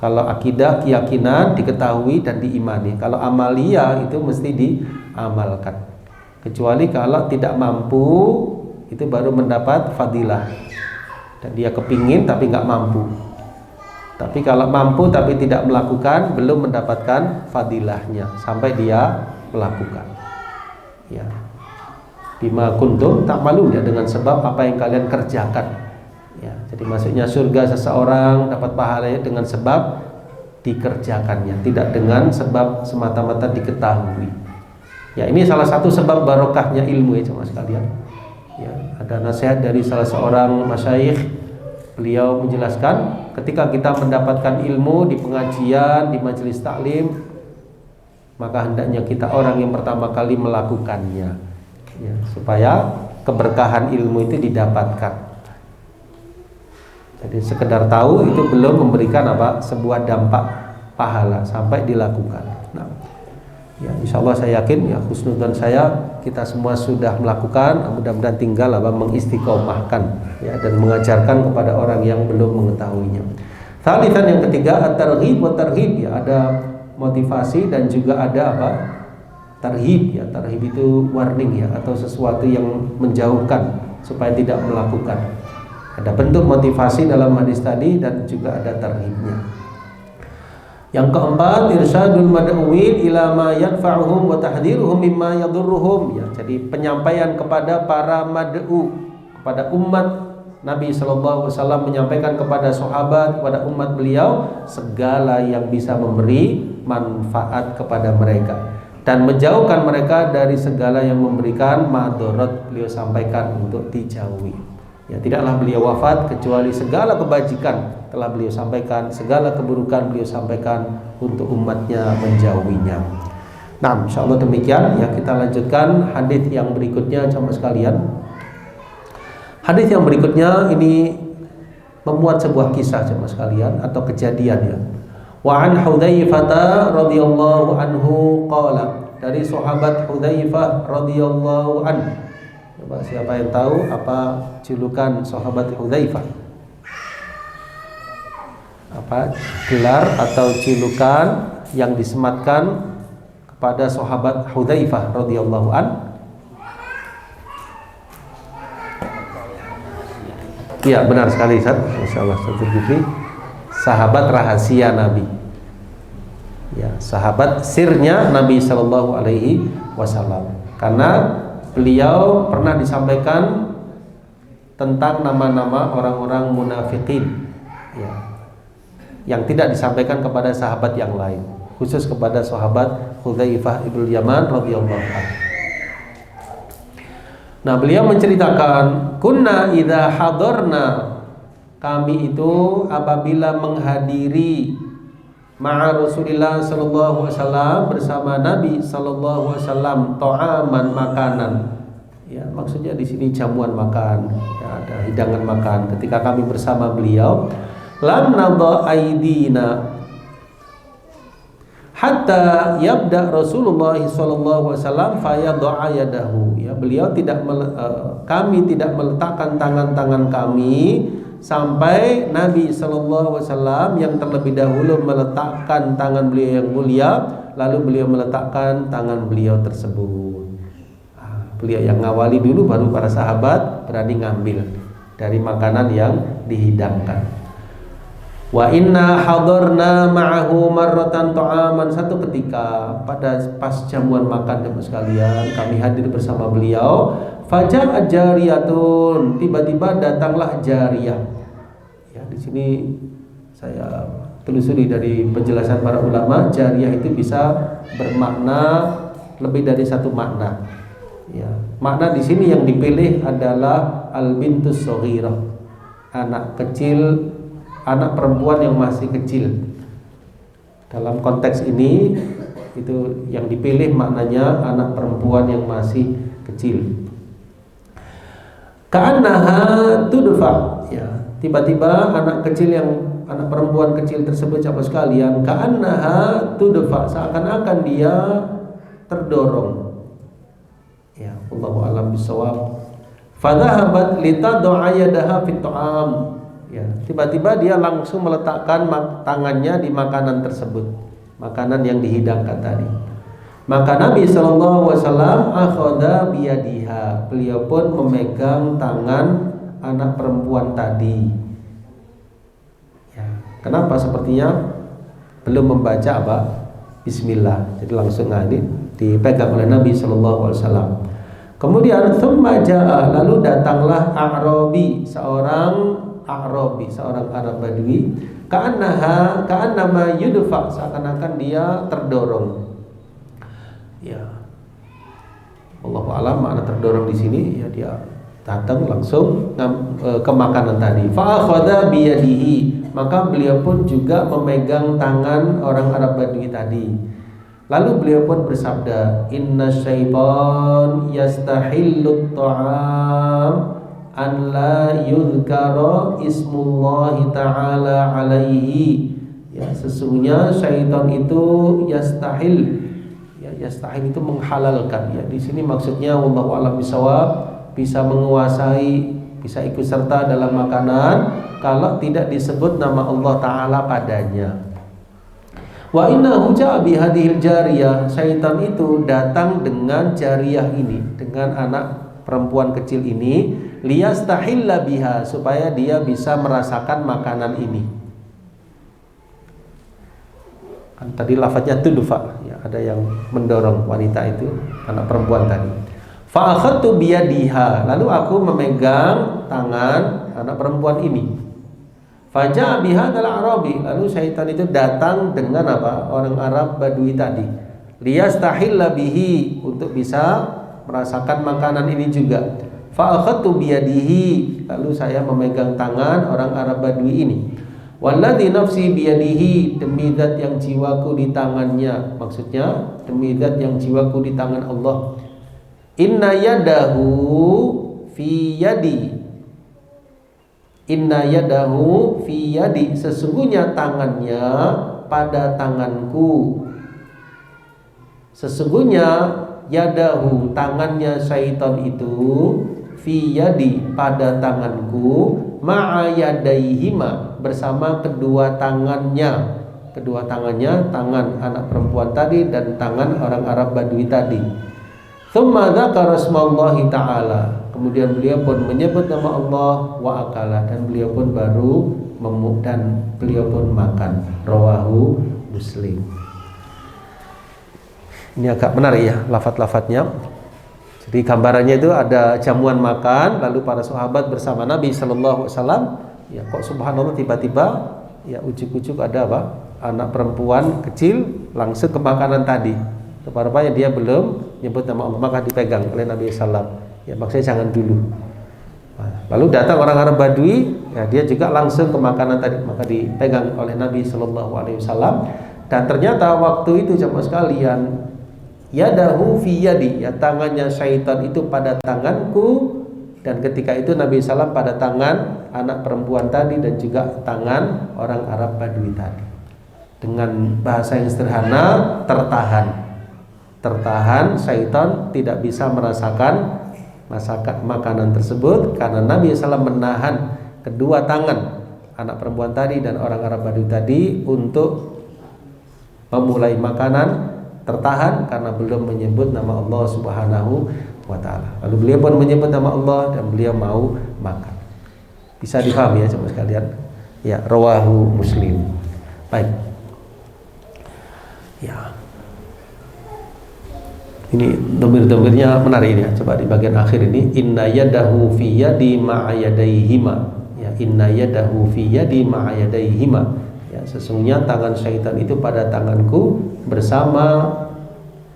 Kalau akidah, keyakinan diketahui dan diimani. Kalau amalia itu mesti diamalkan. Kecuali kalau tidak mampu, itu baru mendapat fadilah, dan dia kepingin tapi nggak mampu. Tapi kalau mampu tapi tidak melakukan, belum mendapatkan fadilahnya sampai dia melakukan. Ya, bima kuntum ta'malun, ya, dengan sebab apa yang kalian kerjakan. Ya, jadi maksudnya surga seseorang dapat pahalanya dengan sebab dikerjakannya, tidak dengan sebab semata-mata diketahui. Ya, ini salah satu sebab barokahnya ilmu ya sama sekalian. Ya, ada nasihat dari salah seorang masyayikh, beliau menjelaskan ketika kita mendapatkan ilmu di pengajian, di majelis taklim, maka hendaknya kita orang yang pertama kali melakukannya ya, supaya keberkahan ilmu itu didapatkan. Jadi sekedar tahu itu belum memberikan sebuah dampak pahala sampai dilakukan. Nah, ya insya Allah saya yakin, ya husnudzon saya, kita semua sudah melakukan, mudah-mudahan tinggal mengistiqomahkan ya, dan mengajarkan kepada orang yang belum mengetahuinya. Tsalitsan, yang ketiga, at-targhib wa tarhib, ya, ada motivasi dan juga ada tarhib, ya. Tarhib itu warning, ya, atau sesuatu yang menjauhkan supaya tidak melakukan. Ada bentuk motivasi dalam hadis tadi dan juga ada tarhibnya. Yang keempat, irsyadul mad'uwin ila ma yanfa'uhum wa tahdhiruhum mimma yadurruhum, ya. Jadi penyampaian kepada para mad'u, kepada umat Nabi sallallahu alaihi wasallam, menyampaikan kepada sahabat, kepada umat beliau segala yang bisa memberi manfaat kepada mereka dan menjauhkan mereka dari segala yang memberikan madarat, beliau sampaikan untuk dijauhi. Ya, tidaklah beliau wafat kecuali segala kebajikan telah beliau sampaikan, segala keburukan beliau sampaikan untuk umatnya menjauhinya. Nah, insyaallah demikian, ya. Kita lanjutkan hadis yang berikutnya, jamaah sekalian. Hadis yang berikutnya ini memuat sebuah kisah, jemaah sekalian, atau kejadian, ya. Wa an Hudzaifah radhiyallahu anhu qala, dari sahabat Hudzaifah radhiyallahu anhu. Coba siapa yang tahu apa julukan sahabat Hudzaifah? Apa gelar atau julukan yang disematkan kepada sahabat Hudzaifah radhiyallahu anhu? Iya, benar sekali, Ustaz. Masyaallah, Ustaz Zulkifli. Sahabat rahasia Nabi. Ya, sahabat sirnya Nabi sallallahu alaihi wasallam. Karena beliau pernah disampaikan tentang nama-nama orang-orang munafikin, ya, yang tidak disampaikan kepada sahabat yang lain, khusus kepada sahabat Hudzaifah ibnu Yaman radhiyallahu anhu. Nah, beliau menceritakan, kunna idza hadarna, kami itu apabila menghadiri ma'a Rasulillah sallallahu alaihi wasallam, bersama Nabi sallallahu alaihi wasallam, ta'aman, makanan. Ya, maksudnya di sini jamuan makan, ya, ada hidangan makan. Ketika kami bersama beliau, lam nadha aidina hatta yabda Rasulullah sallallahu alaihi wasallam fayadha'a yadahu. Ya, beliau kami tidak meletakkan tangan-tangan kami sampai Nabi sallallahu alaihi wasallam yang terlebih dahulu meletakkan tangan beliau yang mulia, lalu beliau meletakkan tangan beliau tersebut. Beliau yang ngawali dulu, baru para sahabat berani ngambil dari makanan yang dihidangkan. Wa inna hadarna ma'ahu marratan ta'aman, satu ketika pada pas jamuan makan, teman sekalian, kami hadir bersama beliau. Faja'a jariyatun, tiba-tiba datanglah jariyah. Ya, di sini saya telusuri dari penjelasan para ulama, jariyah itu bisa bermakna lebih dari satu makna. Ya, makna di sini yang dipilih adalah al-bintus shaghirah, anak kecil, anak perempuan yang masih kecil. Dalam konteks ini itu yang dipilih maknanya anak perempuan yang masih kecil. Ka'annaha tudfa, ya, tiba-tiba anak perempuan kecil tersebut, sahabat sekalian, ka'annaha tudfa, seakan-akan dia terdorong. Ya, wallahu a'lam bishawab. Fadhahabat litad'a yadaha fit ta'am. Ya, tiba-tiba dia langsung meletakkan tangannya di makanan tersebut, makanan yang dihidangkan tadi. Maka Nabi sallallahu alaihi wasallam akhadha biyadiha, beliau pun memegang tangan anak perempuan tadi. Ya, kenapa? Sepertinya belum membaca Bismillah, jadi langsung dipegang oleh Nabi sallallahu alaihi wasallam. Kemudian tsumma jaa, lalu datanglah A'rabi, seorang Arab Badui, ka'annama yudfa, seakan-akan dia terdorong. Ya, Allahu a'lam makna terdorong di sini, ya, dia datang langsung ke makanan tadi. Fa akhadha biyadihi, maka beliau pun juga memegang tangan orang Arab Badui tadi. Lalu beliau pun bersabda, inna syaitan yastahillut ta'am an la yuzkara ismullahi ta'ala alaihi. Ya, sesungguhnya syaitan itu yastahil. Ya, yastahil itu menghalalkan. Ya, di sini maksudnya wallahu a'lam bishawab, bisa menguasai, bisa ikut serta dalam makanan kalau tidak disebut nama Allah Ta'ala padanya. Wa innahu ja'a bihadhil jariyah, syaitan itu datang dengan jariyah ini, dengan anak perempuan kecil ini, liyastahilla biha, supaya dia bisa merasakan makanan ini. Kan tadi lafadznya tudfa, ya, ada yang mendorong wanita itu, anak perempuan tadi. Fa akhadtu biyadiha, lalu aku memegang tangan anak perempuan ini. Faja'a bihadzal arabi, lalu syaitan itu datang dengan apa? Orang Arab Badui tadi. Liyastahilla bihi, untuk bisa merasakan makanan ini juga. Fa akhadtu biyadihi, lalu saya memegang tangan orang Arab Badui ini. Walladzi nafsi biyadihi, demi zat yang jiwaku di tangannya, maksudnya demi zat yang jiwaku di tangan Allah. Inna yadahu fi yadi, inna yadahu fi yadi, sesungguhnya tangannya pada tanganku. Sesungguhnya yadahu, tangannya syaitan itu, fi yadi, pada tanganku, ma'a yadaihima, bersama kedua tangannya. Kedua tangannya, tangan anak perempuan tadi dan tangan orang Arab Badui tadi. Tsumma dzakara ismallahi ta'ala, kemudian beliau pun menyebut nama Allah, wa akala, dan beliau pun beliau pun makan. Rawahu Muslim. Ini agak menarik ya lafaz-lafaznya. Jadi gambarannya itu ada jamuan makan, lalu para sahabat bersama Nabi Sallallahu Alaihi Wasallam. Ya, kok subhanallah tiba-tiba ya ujuk-ujuk ada apa? Anak perempuan kecil langsung ke makanan tadi. Rupanya dia belum nyebut nama Allah, maka dipegang oleh Nabi Sallam. Ya, maksudnya jangan dulu. Lalu datang orang Arab Badui, ya, dia juga langsung ke makanan tadi, maka dipegang oleh Nabi Sallallahu Alaihi Wasallam. Dan ternyata waktu itu jamaah sekalian, yadahu fi yadi, ya, tangannya syaitan itu pada tanganku, dan ketika itu Nabi Sallam pada tangan anak perempuan tadi dan juga tangan orang Arab Badui tadi. Dengan bahasa yang sederhana, tertahan, syaitan tidak bisa merasakan makanan tersebut karena Nabi SAW menahan kedua tangan anak perempuan tadi dan orang Arab Badui tadi untuk memulai makanan, tertahan karena belum menyebut nama Allah Subhanahu wa ta'ala. Lalu beliau pun menyebut nama Allah dan beliau mau makan. Bisa difahami ya teman sekalian? Ya, rawahu Muslim. Baik. Ya. Ini domir-domirnya menarik ini ya. Coba di bagian akhir ini, inna yadahu fi yadi ma'a yadaihima. Ya, inna yadahu fi yadi ma'a yadaihima. Ya, sesungguhnya tangan syaitan itu pada tanganku bersama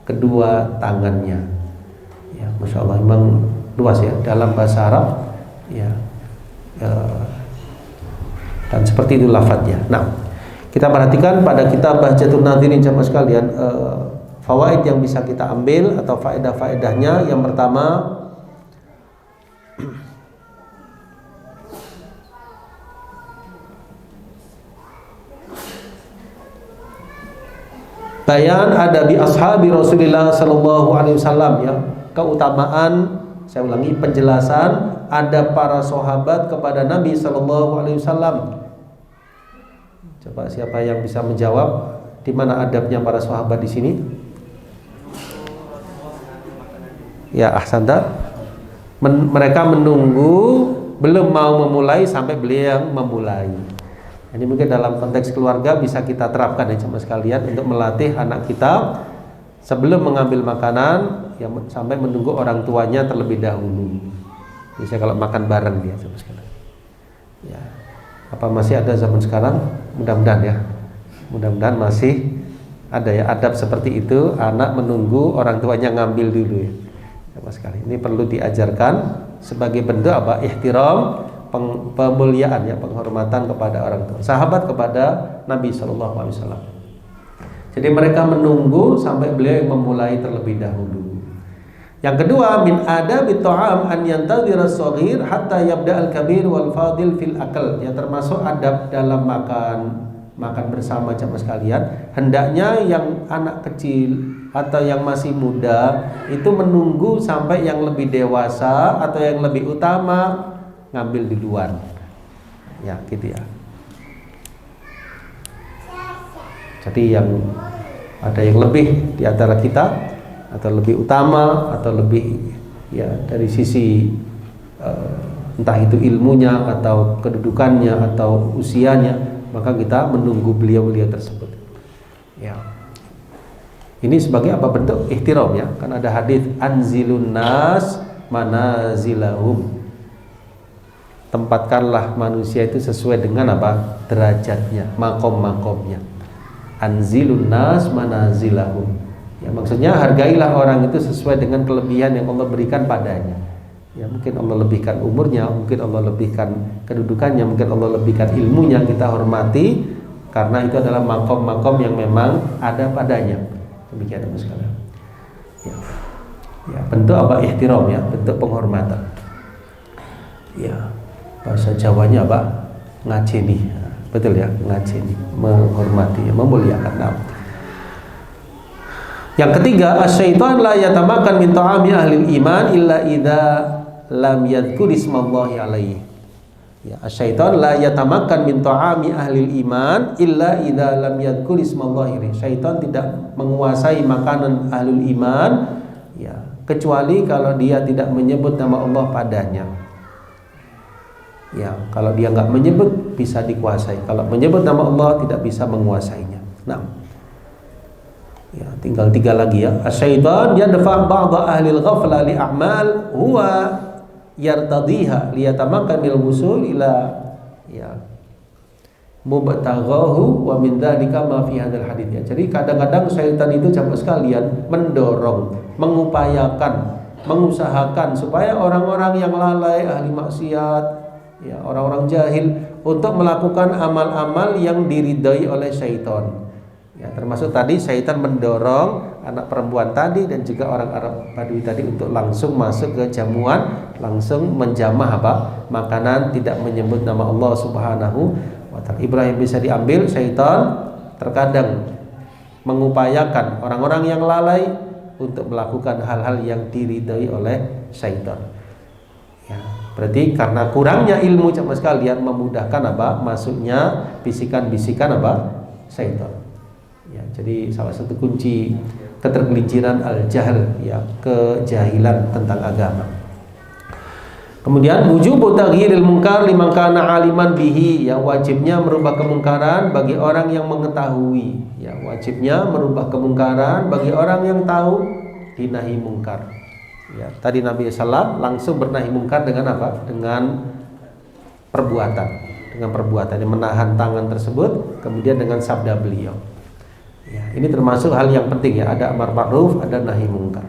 kedua tangannya. Ya, Masya Allah, memang luas ya dalam bahasa Arab. Ya, dan seperti itu lafadznya. Nah, kita perhatikan pada kitab Bahjatun Nadhirin jamaah sekalian, fawaid yang bisa kita ambil atau faedah-faedahnya. Yang pertama, bayan adabi ashabi Rasulullah sallallahu alaihi wasallam, ya, keutamaan, saya ulangi, penjelasan adab para sahabat kepada Nabi sallallahu alaihi wasallam. Coba siapa yang bisa menjawab di mana adabnya para sahabat di sini? Ya, ahsanta. Mereka menunggu, belum mau memulai sampai beliau yang memulai. Ini mungkin dalam konteks keluarga bisa kita terapkan ya sama sekalian untuk melatih anak kita sebelum mengambil makanan ya sampai menunggu orang tuanya terlebih dahulu. Misalnya kalau makan bareng dia sama sekalian. Ya. Apa masih ada zaman sekarang? Mudah-mudahan ya. Mudah-mudahan masih ada ya adab seperti itu, anak menunggu orang tuanya ngambil dulu ya. Sama sekali. Ini perlu diajarkan sebagai bentuk apa? Ihtiram, pemuliaan ya, penghormatan kepada orang tua. Sahabat kepada Nabi sallallahu alaihi wasallam. Jadi mereka menunggu sampai beliau yang memulai terlebih dahulu. Yang kedua, min adabi ta'am an yantadhira as-shaghir hatta yabda al-kabir wal fadil fil akal. Ya, termasuk adab dalam makan bersama jamaah sekalian. Hendaknya yang anak kecil atau yang masih muda itu menunggu sampai yang lebih dewasa atau yang lebih utama ngambil duluan. Ya, gitu ya. Jadi yang ada yang lebih di antara kita atau lebih utama atau lebih ya dari sisi entah itu ilmunya atau kedudukannya atau usianya, maka kita menunggu beliau-beliau tersebut. Ya. Ini sebagai apa, bentuk ihtiram ya. Kan ada hadis anzilun nas manazilahum. Tempatkanlah manusia itu sesuai dengan apa? Derajatnya, makom-makomnya. Anzilun nas manazilahum. Ya, maksudnya hargailah orang itu sesuai dengan kelebihan yang Allah berikan padanya. Ya, mungkin Allah lebihkan umurnya, mungkin Allah lebihkan kedudukannya, mungkin Allah lebihkan ilmunya, kita hormati karena itu adalah makom-makom yang memang ada padanya. Demikian Bapak sekalian. Ya. Ya, bentuk apa? Ihtiram ya, bentuk penghormatan. Ya, bahasa Jawanya apa? Ngajeni. Betul ya, ngajeni, menghormati, memuliakan. Nah. Yang ketiga, asyaitan la yatamakan min ta'ami ahli iman illa idza lam yadhkur ismallahi alaihi. Ya, asyaitan la yatamakan min ta'ami ahli iman illa idza lam yadhkur ismallahi alaihi. Syaitan tidak menguasai makanan ahlul iman ya, kecuali kalau dia tidak menyebut nama Allah padanya. Ya, kalau dia enggak menyebut bisa dikuasai. Kalau menyebut nama Allah tidak bisa menguasainya. Nah, ya, tinggal 3 lagi ya. Asyaitan yadfa' ba'dha ahli al-ghafla li a'mal huwa yartadiha liyatamakkan bil wusul ila ya mubtaghahu wa min dzalika ma fi hadzal hadits ya. Jadi kadang-kadang syaitan itu jamaah sekalian mendorong, mengupayakan, mengusahakan supaya orang-orang yang lalai, ahli maksiat, ya, orang-orang jahil untuk melakukan amal-amal yang diridai oleh syaitan. Ya, termasuk tadi syaitan mendorong anak perempuan tadi dan juga orang Arab Badui tadi untuk langsung masuk ke jamuan, langsung menjamah apa? Makanan, tidak menyebut nama Allah Subhanahu wa ta'ala. Ibrahim bisa diambil, syaitan terkadang mengupayakan orang-orang yang lalai untuk melakukan hal-hal yang diridai oleh syaitan. Ya, berarti karena kurangnya ilmu jamaah sekalian memudahkan apa? Masuknya bisikan-bisikan apa? Syaitan. Ya, jadi salah satu kunci ketergelinciran al-jahl ya, kejahilan tentang agama. Kemudian wujubu taghyiril munkar liman kana aliman bihi, ya, wajibnya merubah kemungkaran bagi orang yang mengetahui, ya, wajibnya merubah kemungkaran bagi orang yang tahu dinahi mungkar. Ya, tadi Nabi sallallahu langsung bernahi mungkar dengan apa? Dengan perbuatan, yang menahan tangan tersebut, kemudian dengan sabda beliau. Ya, ini termasuk hal yang penting ya, ada amar ma'ruf, ada nahi mungkar.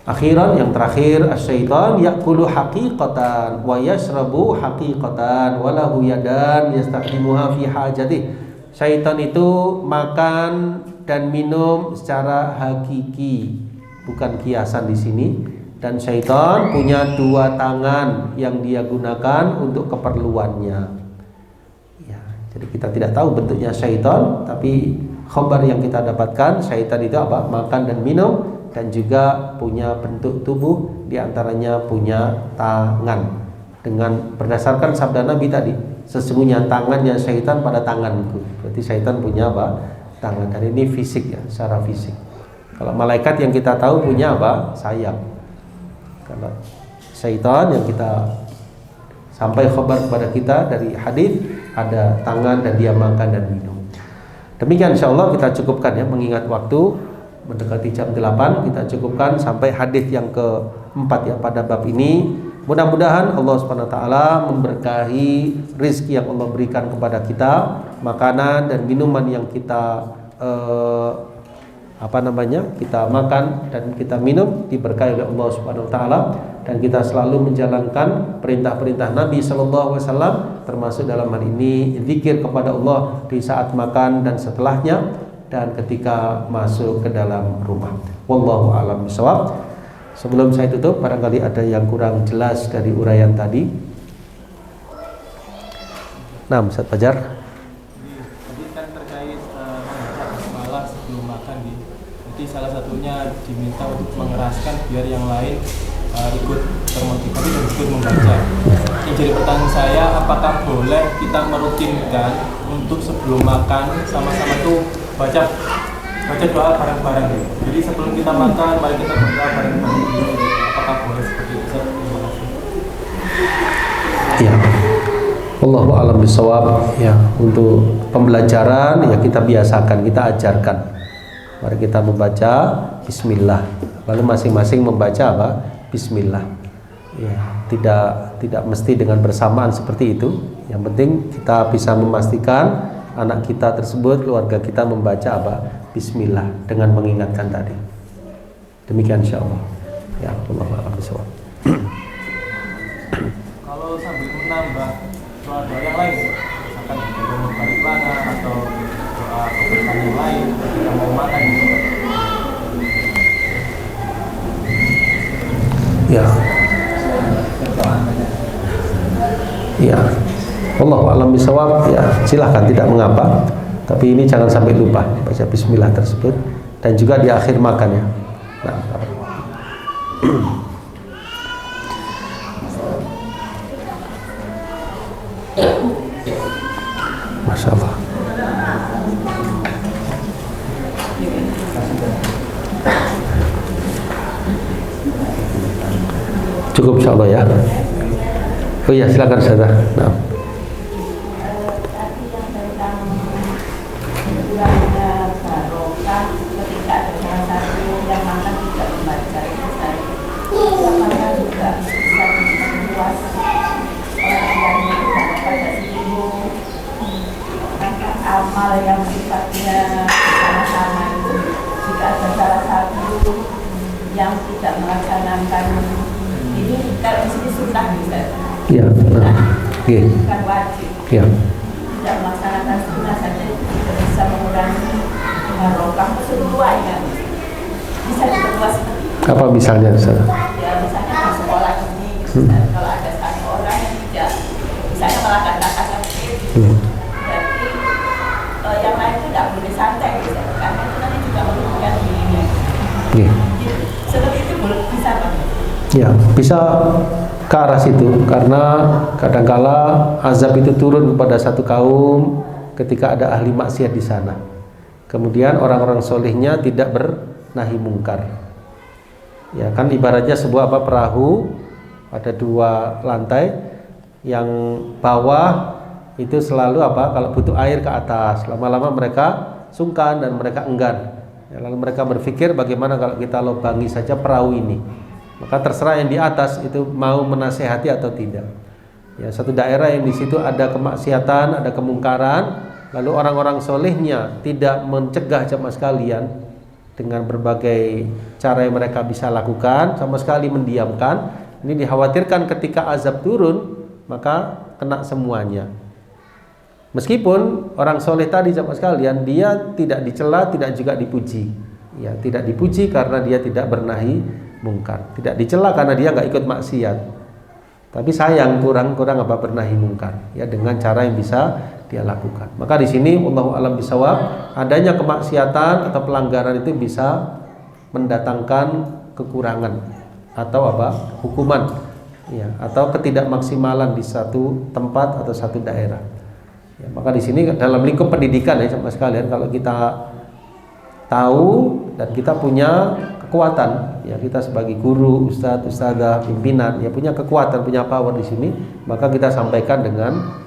Akhiran yang terakhir, asyaitan ya'kulu haqiqatan wa yashrabu haqiqatan wa lahu yadan yastakhdimuha fi hajatih. Syaitan itu makan dan minum secara hakiki, bukan kiasan di sini. Dan syaitan punya 2 tangan yang dia gunakan untuk keperluannya. Ya, jadi kita tidak tahu bentuknya syaitan, tapi khabar yang kita dapatkan, syaitan itu apa? Makan dan minum, dan juga punya bentuk tubuh, diantaranya punya tangan. Dengan berdasarkan sabda Nabi tadi, sesungguhnya tangannya syaitan pada tanganku. Berarti syaitan punya apa? Tangan. Dan ini fisik ya, secara fisik. Kalau malaikat yang kita tahu punya apa? Sayap. Kalau syaitan yang kita sampai khabar kepada kita dari hadis, ada tangan dan dia makan dan minum. Demikian insyaallah kita cukupkan ya, mengingat waktu mendekati jam 8, kita cukupkan sampai hadis yang keempat ya pada bab ini. Mudah-mudahan Allah Subhanahu wa taala memberkahi rizki yang Allah berikan kepada kita, makanan dan minuman yang kita kita makan dan kita minum diberkahi oleh Allah Subhanahu wa taala, dan kita selalu menjalankan perintah-perintah Nabi sallallahu alaihi wasallam, termasuk dalam hal ini zikir kepada Allah di saat makan dan setelahnya dan ketika masuk ke dalam rumah. Wallahu a'lam bishawab. Sebelum saya tutup, barangkali ada yang kurang jelas dari uraian tadi. Nah, Ustaz Fajar. Jadi kan terkait membaca basmalah sebelum makan nih. Jadi salah satunya diminta untuk mengeraskan biar yang lain ikut termotivasi dan ikut membaca. Yang jadi pertanyaan saya, apakah boleh kita merutinkan untuk sebelum makan sama-sama tuh baca doa bareng-bareng nih. Jadi sebelum kita makan, mari kita berdoa bareng-bareng. Apakah boleh seperti itu? Terima kasih. Ya. Wallahu a'lam bishawab. Ya, untuk pembelajaran ya kita biasakan, kita ajarkan. Mari kita membaca bismillah. Lalu masing-masing membaca apa? Bismillah. Ya, tidak mesti dengan bersamaan seperti itu. Yang penting kita bisa memastikan anak kita tersebut, keluarga kita membaca apa? Bismillah dengan mengingatkan tadi. Demikian insyaallah. Ya, wallahu a'lam bishawab. Kalau sambil menambah doa-doa yang lain, misalkan doa balik lana atau doa keberkahan yang lain ketika mau makan gitu. Ya. Ya. Wallahu a'lam bishawab. Ya, silahkan, tidak mengapa. Tapi ini jangan sampai lupa baca bismillah tersebut dan juga di akhir makan ya. Nah, Masya Allah. Cukup insya Allah ya. Oh iya, silakan Ustazah. Nah. Amal yang sifatnya sama-sama itu, jika ada salah satu yang tidak melaksanakan ini, kalau di sini sunnah bisa. Iya, benar. Iya. Bukan wajib. Iya. Tidak melaksanakan sunnah saja itu bisa mengurangi barokah semuanya. Bisa diperluas seperti itu. Apa misalnya, Ustaz? Ya, misalnya di sekolah ini, misalnya kalau ada satu orang yang tidak, misalnya malah katakan seperti yang lain itu tidak boleh santai gitu, karena itu nanti juga merugikan dirinya. Seperti itu boleh bisa Pak? Ya, bisa ke arah situ karena kadangkala azab itu turun kepada satu kaum ketika ada ahli maksiat di sana. Kemudian orang-orang solehnya tidak bernahi mungkar. Ya kan ibaratnya sebuah perahu ada 2 lantai, yang bawah itu selalu kalau butuh air ke atas, lama-lama mereka sungkan dan mereka enggan. Ya, lalu mereka berpikir bagaimana kalau kita lubangi saja perahu ini. Maka terserah yang di atas itu mau menasehati atau tidak. Ya, satu daerah yang di situ ada kemaksiatan, ada kemungkaran, lalu orang-orang solehnya tidak mencegah jamaah sekalian dengan berbagai cara yang mereka bisa lakukan, sama sekali mendiamkan. Ini dikhawatirkan ketika azab turun maka kena semuanya. Meskipun orang soleh tadi jamaah sekalian, dia tidak dicela, tidak juga dipuji. Ya, tidak dipuji karena dia tidak bernahi mungkar, tidak dicela karena dia nggak ikut maksiat. Tapi sayang kurang bernahi mungkar. Ya, dengan cara yang bisa dia lakukan. Maka di sini wallahu a'lam bishawab, adanya kemaksiatan atau pelanggaran itu bisa mendatangkan kekurangan atau hukuman. Ya, atau ketidakmaksimalan di satu tempat atau satu daerah. Ya, maka di sini dalam lingkup pendidikan ya sama sekalian, kalau kita tahu dan kita punya kekuatan, ya kita sebagai guru, ustadz, ustadzah, pimpinan, ya punya kekuatan, punya power di sini, maka kita sampaikan dengan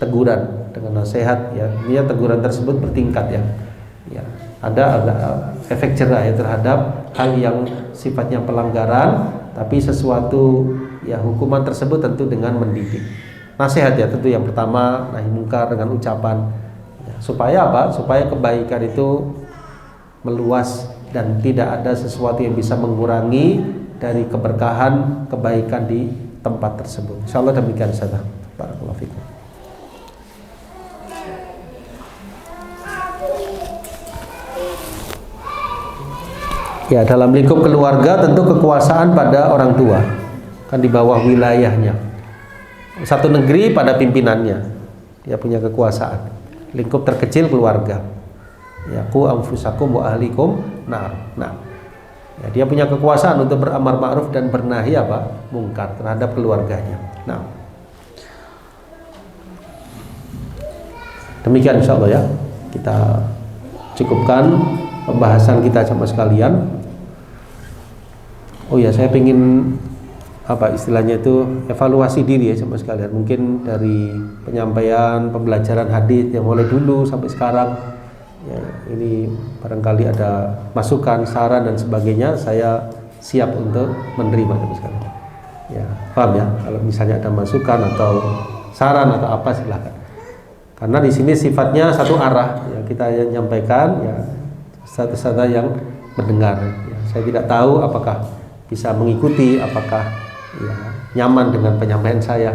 teguran, dengan nasihat. Ya, ini teguran tersebut bertingkat ya. Ya, ada efek jerah ya terhadap hal yang sifatnya pelanggaran, tapi sesuatu ya hukuman tersebut tentu dengan mendidik. Nasihat ya tentu yang pertama nahi mungkar dengan ucapan ya, supaya supaya kebaikan itu meluas dan tidak ada sesuatu yang bisa mengurangi dari keberkahan kebaikan di tempat tersebut. Insyaallah demikian saja. Barakallahu fikum. Ya, dalam lingkup keluarga tentu kekuasaan pada orang tua, kan di bawah wilayahnya. Satu negeri pada pimpinannya, dia punya kekuasaan. Lingkup terkecil keluarga. Ya, qu anfusakum wa ahlikum nar. Nah, ya, dia punya kekuasaan untuk beramar ma'ruf dan bernahi mungkar terhadap keluarganya. Nah, demikian insyaallah ya. Kita cukupkan pembahasan kita sama sekalian. Oh ya, saya ingin istilahnya itu evaluasi diri ya sama sekalian. Mungkin dari penyampaian pembelajaran hadis yang mulai dulu sampai sekarang ya, ini barangkali ada masukan, saran dan sebagainya, saya siap untuk menerima sama sekalian. Ya, paham ya? Kalau misalnya ada masukan atau saran atau apa silakan. Karena di sini sifatnya satu arah ya, kita nyampaikan ya satu-satu yang mendengar. Ya, saya tidak tahu apakah bisa mengikuti, apakah ya, nyaman dengan penyampaian saya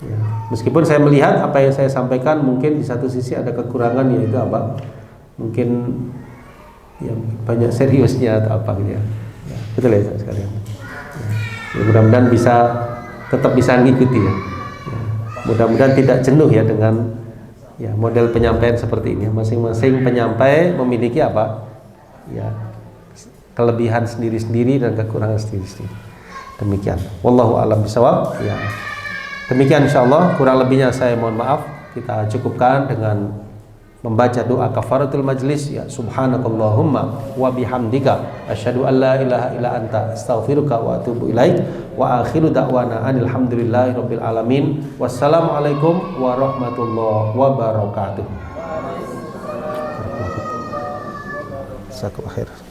ya. Meskipun saya melihat apa yang saya sampaikan mungkin di satu sisi ada kekurangan, yaitu mungkin ya, banyak seriusnya atau apa gitu ya, ya betul ya sekalian ya. Ya, mudah-mudahan tetap bisa mengikuti ya. Ya, mudah-mudahan tidak jenuh ya dengan ya model penyampaian seperti ini. Masing-masing penyampai memiliki ya kelebihan sendiri-sendiri dan kekurangan sendiri-sendiri. Demikian. Wallahu a'lam bishawab. Ya. Demikian insyaallah, kurang lebihnya saya mohon maaf. Kita cukupkan dengan membaca doa kafaratul majlis ya. Subhanakallahumma wa bihamdika asyhadu an la ilaha illa anta astaghfiruka wa atubu ilaik wa akhiru da'wana anil hamdulillahi rabbil alamin. Wassalamualaikum warahmatullahi wabarakatuh. Jazakallahu khair.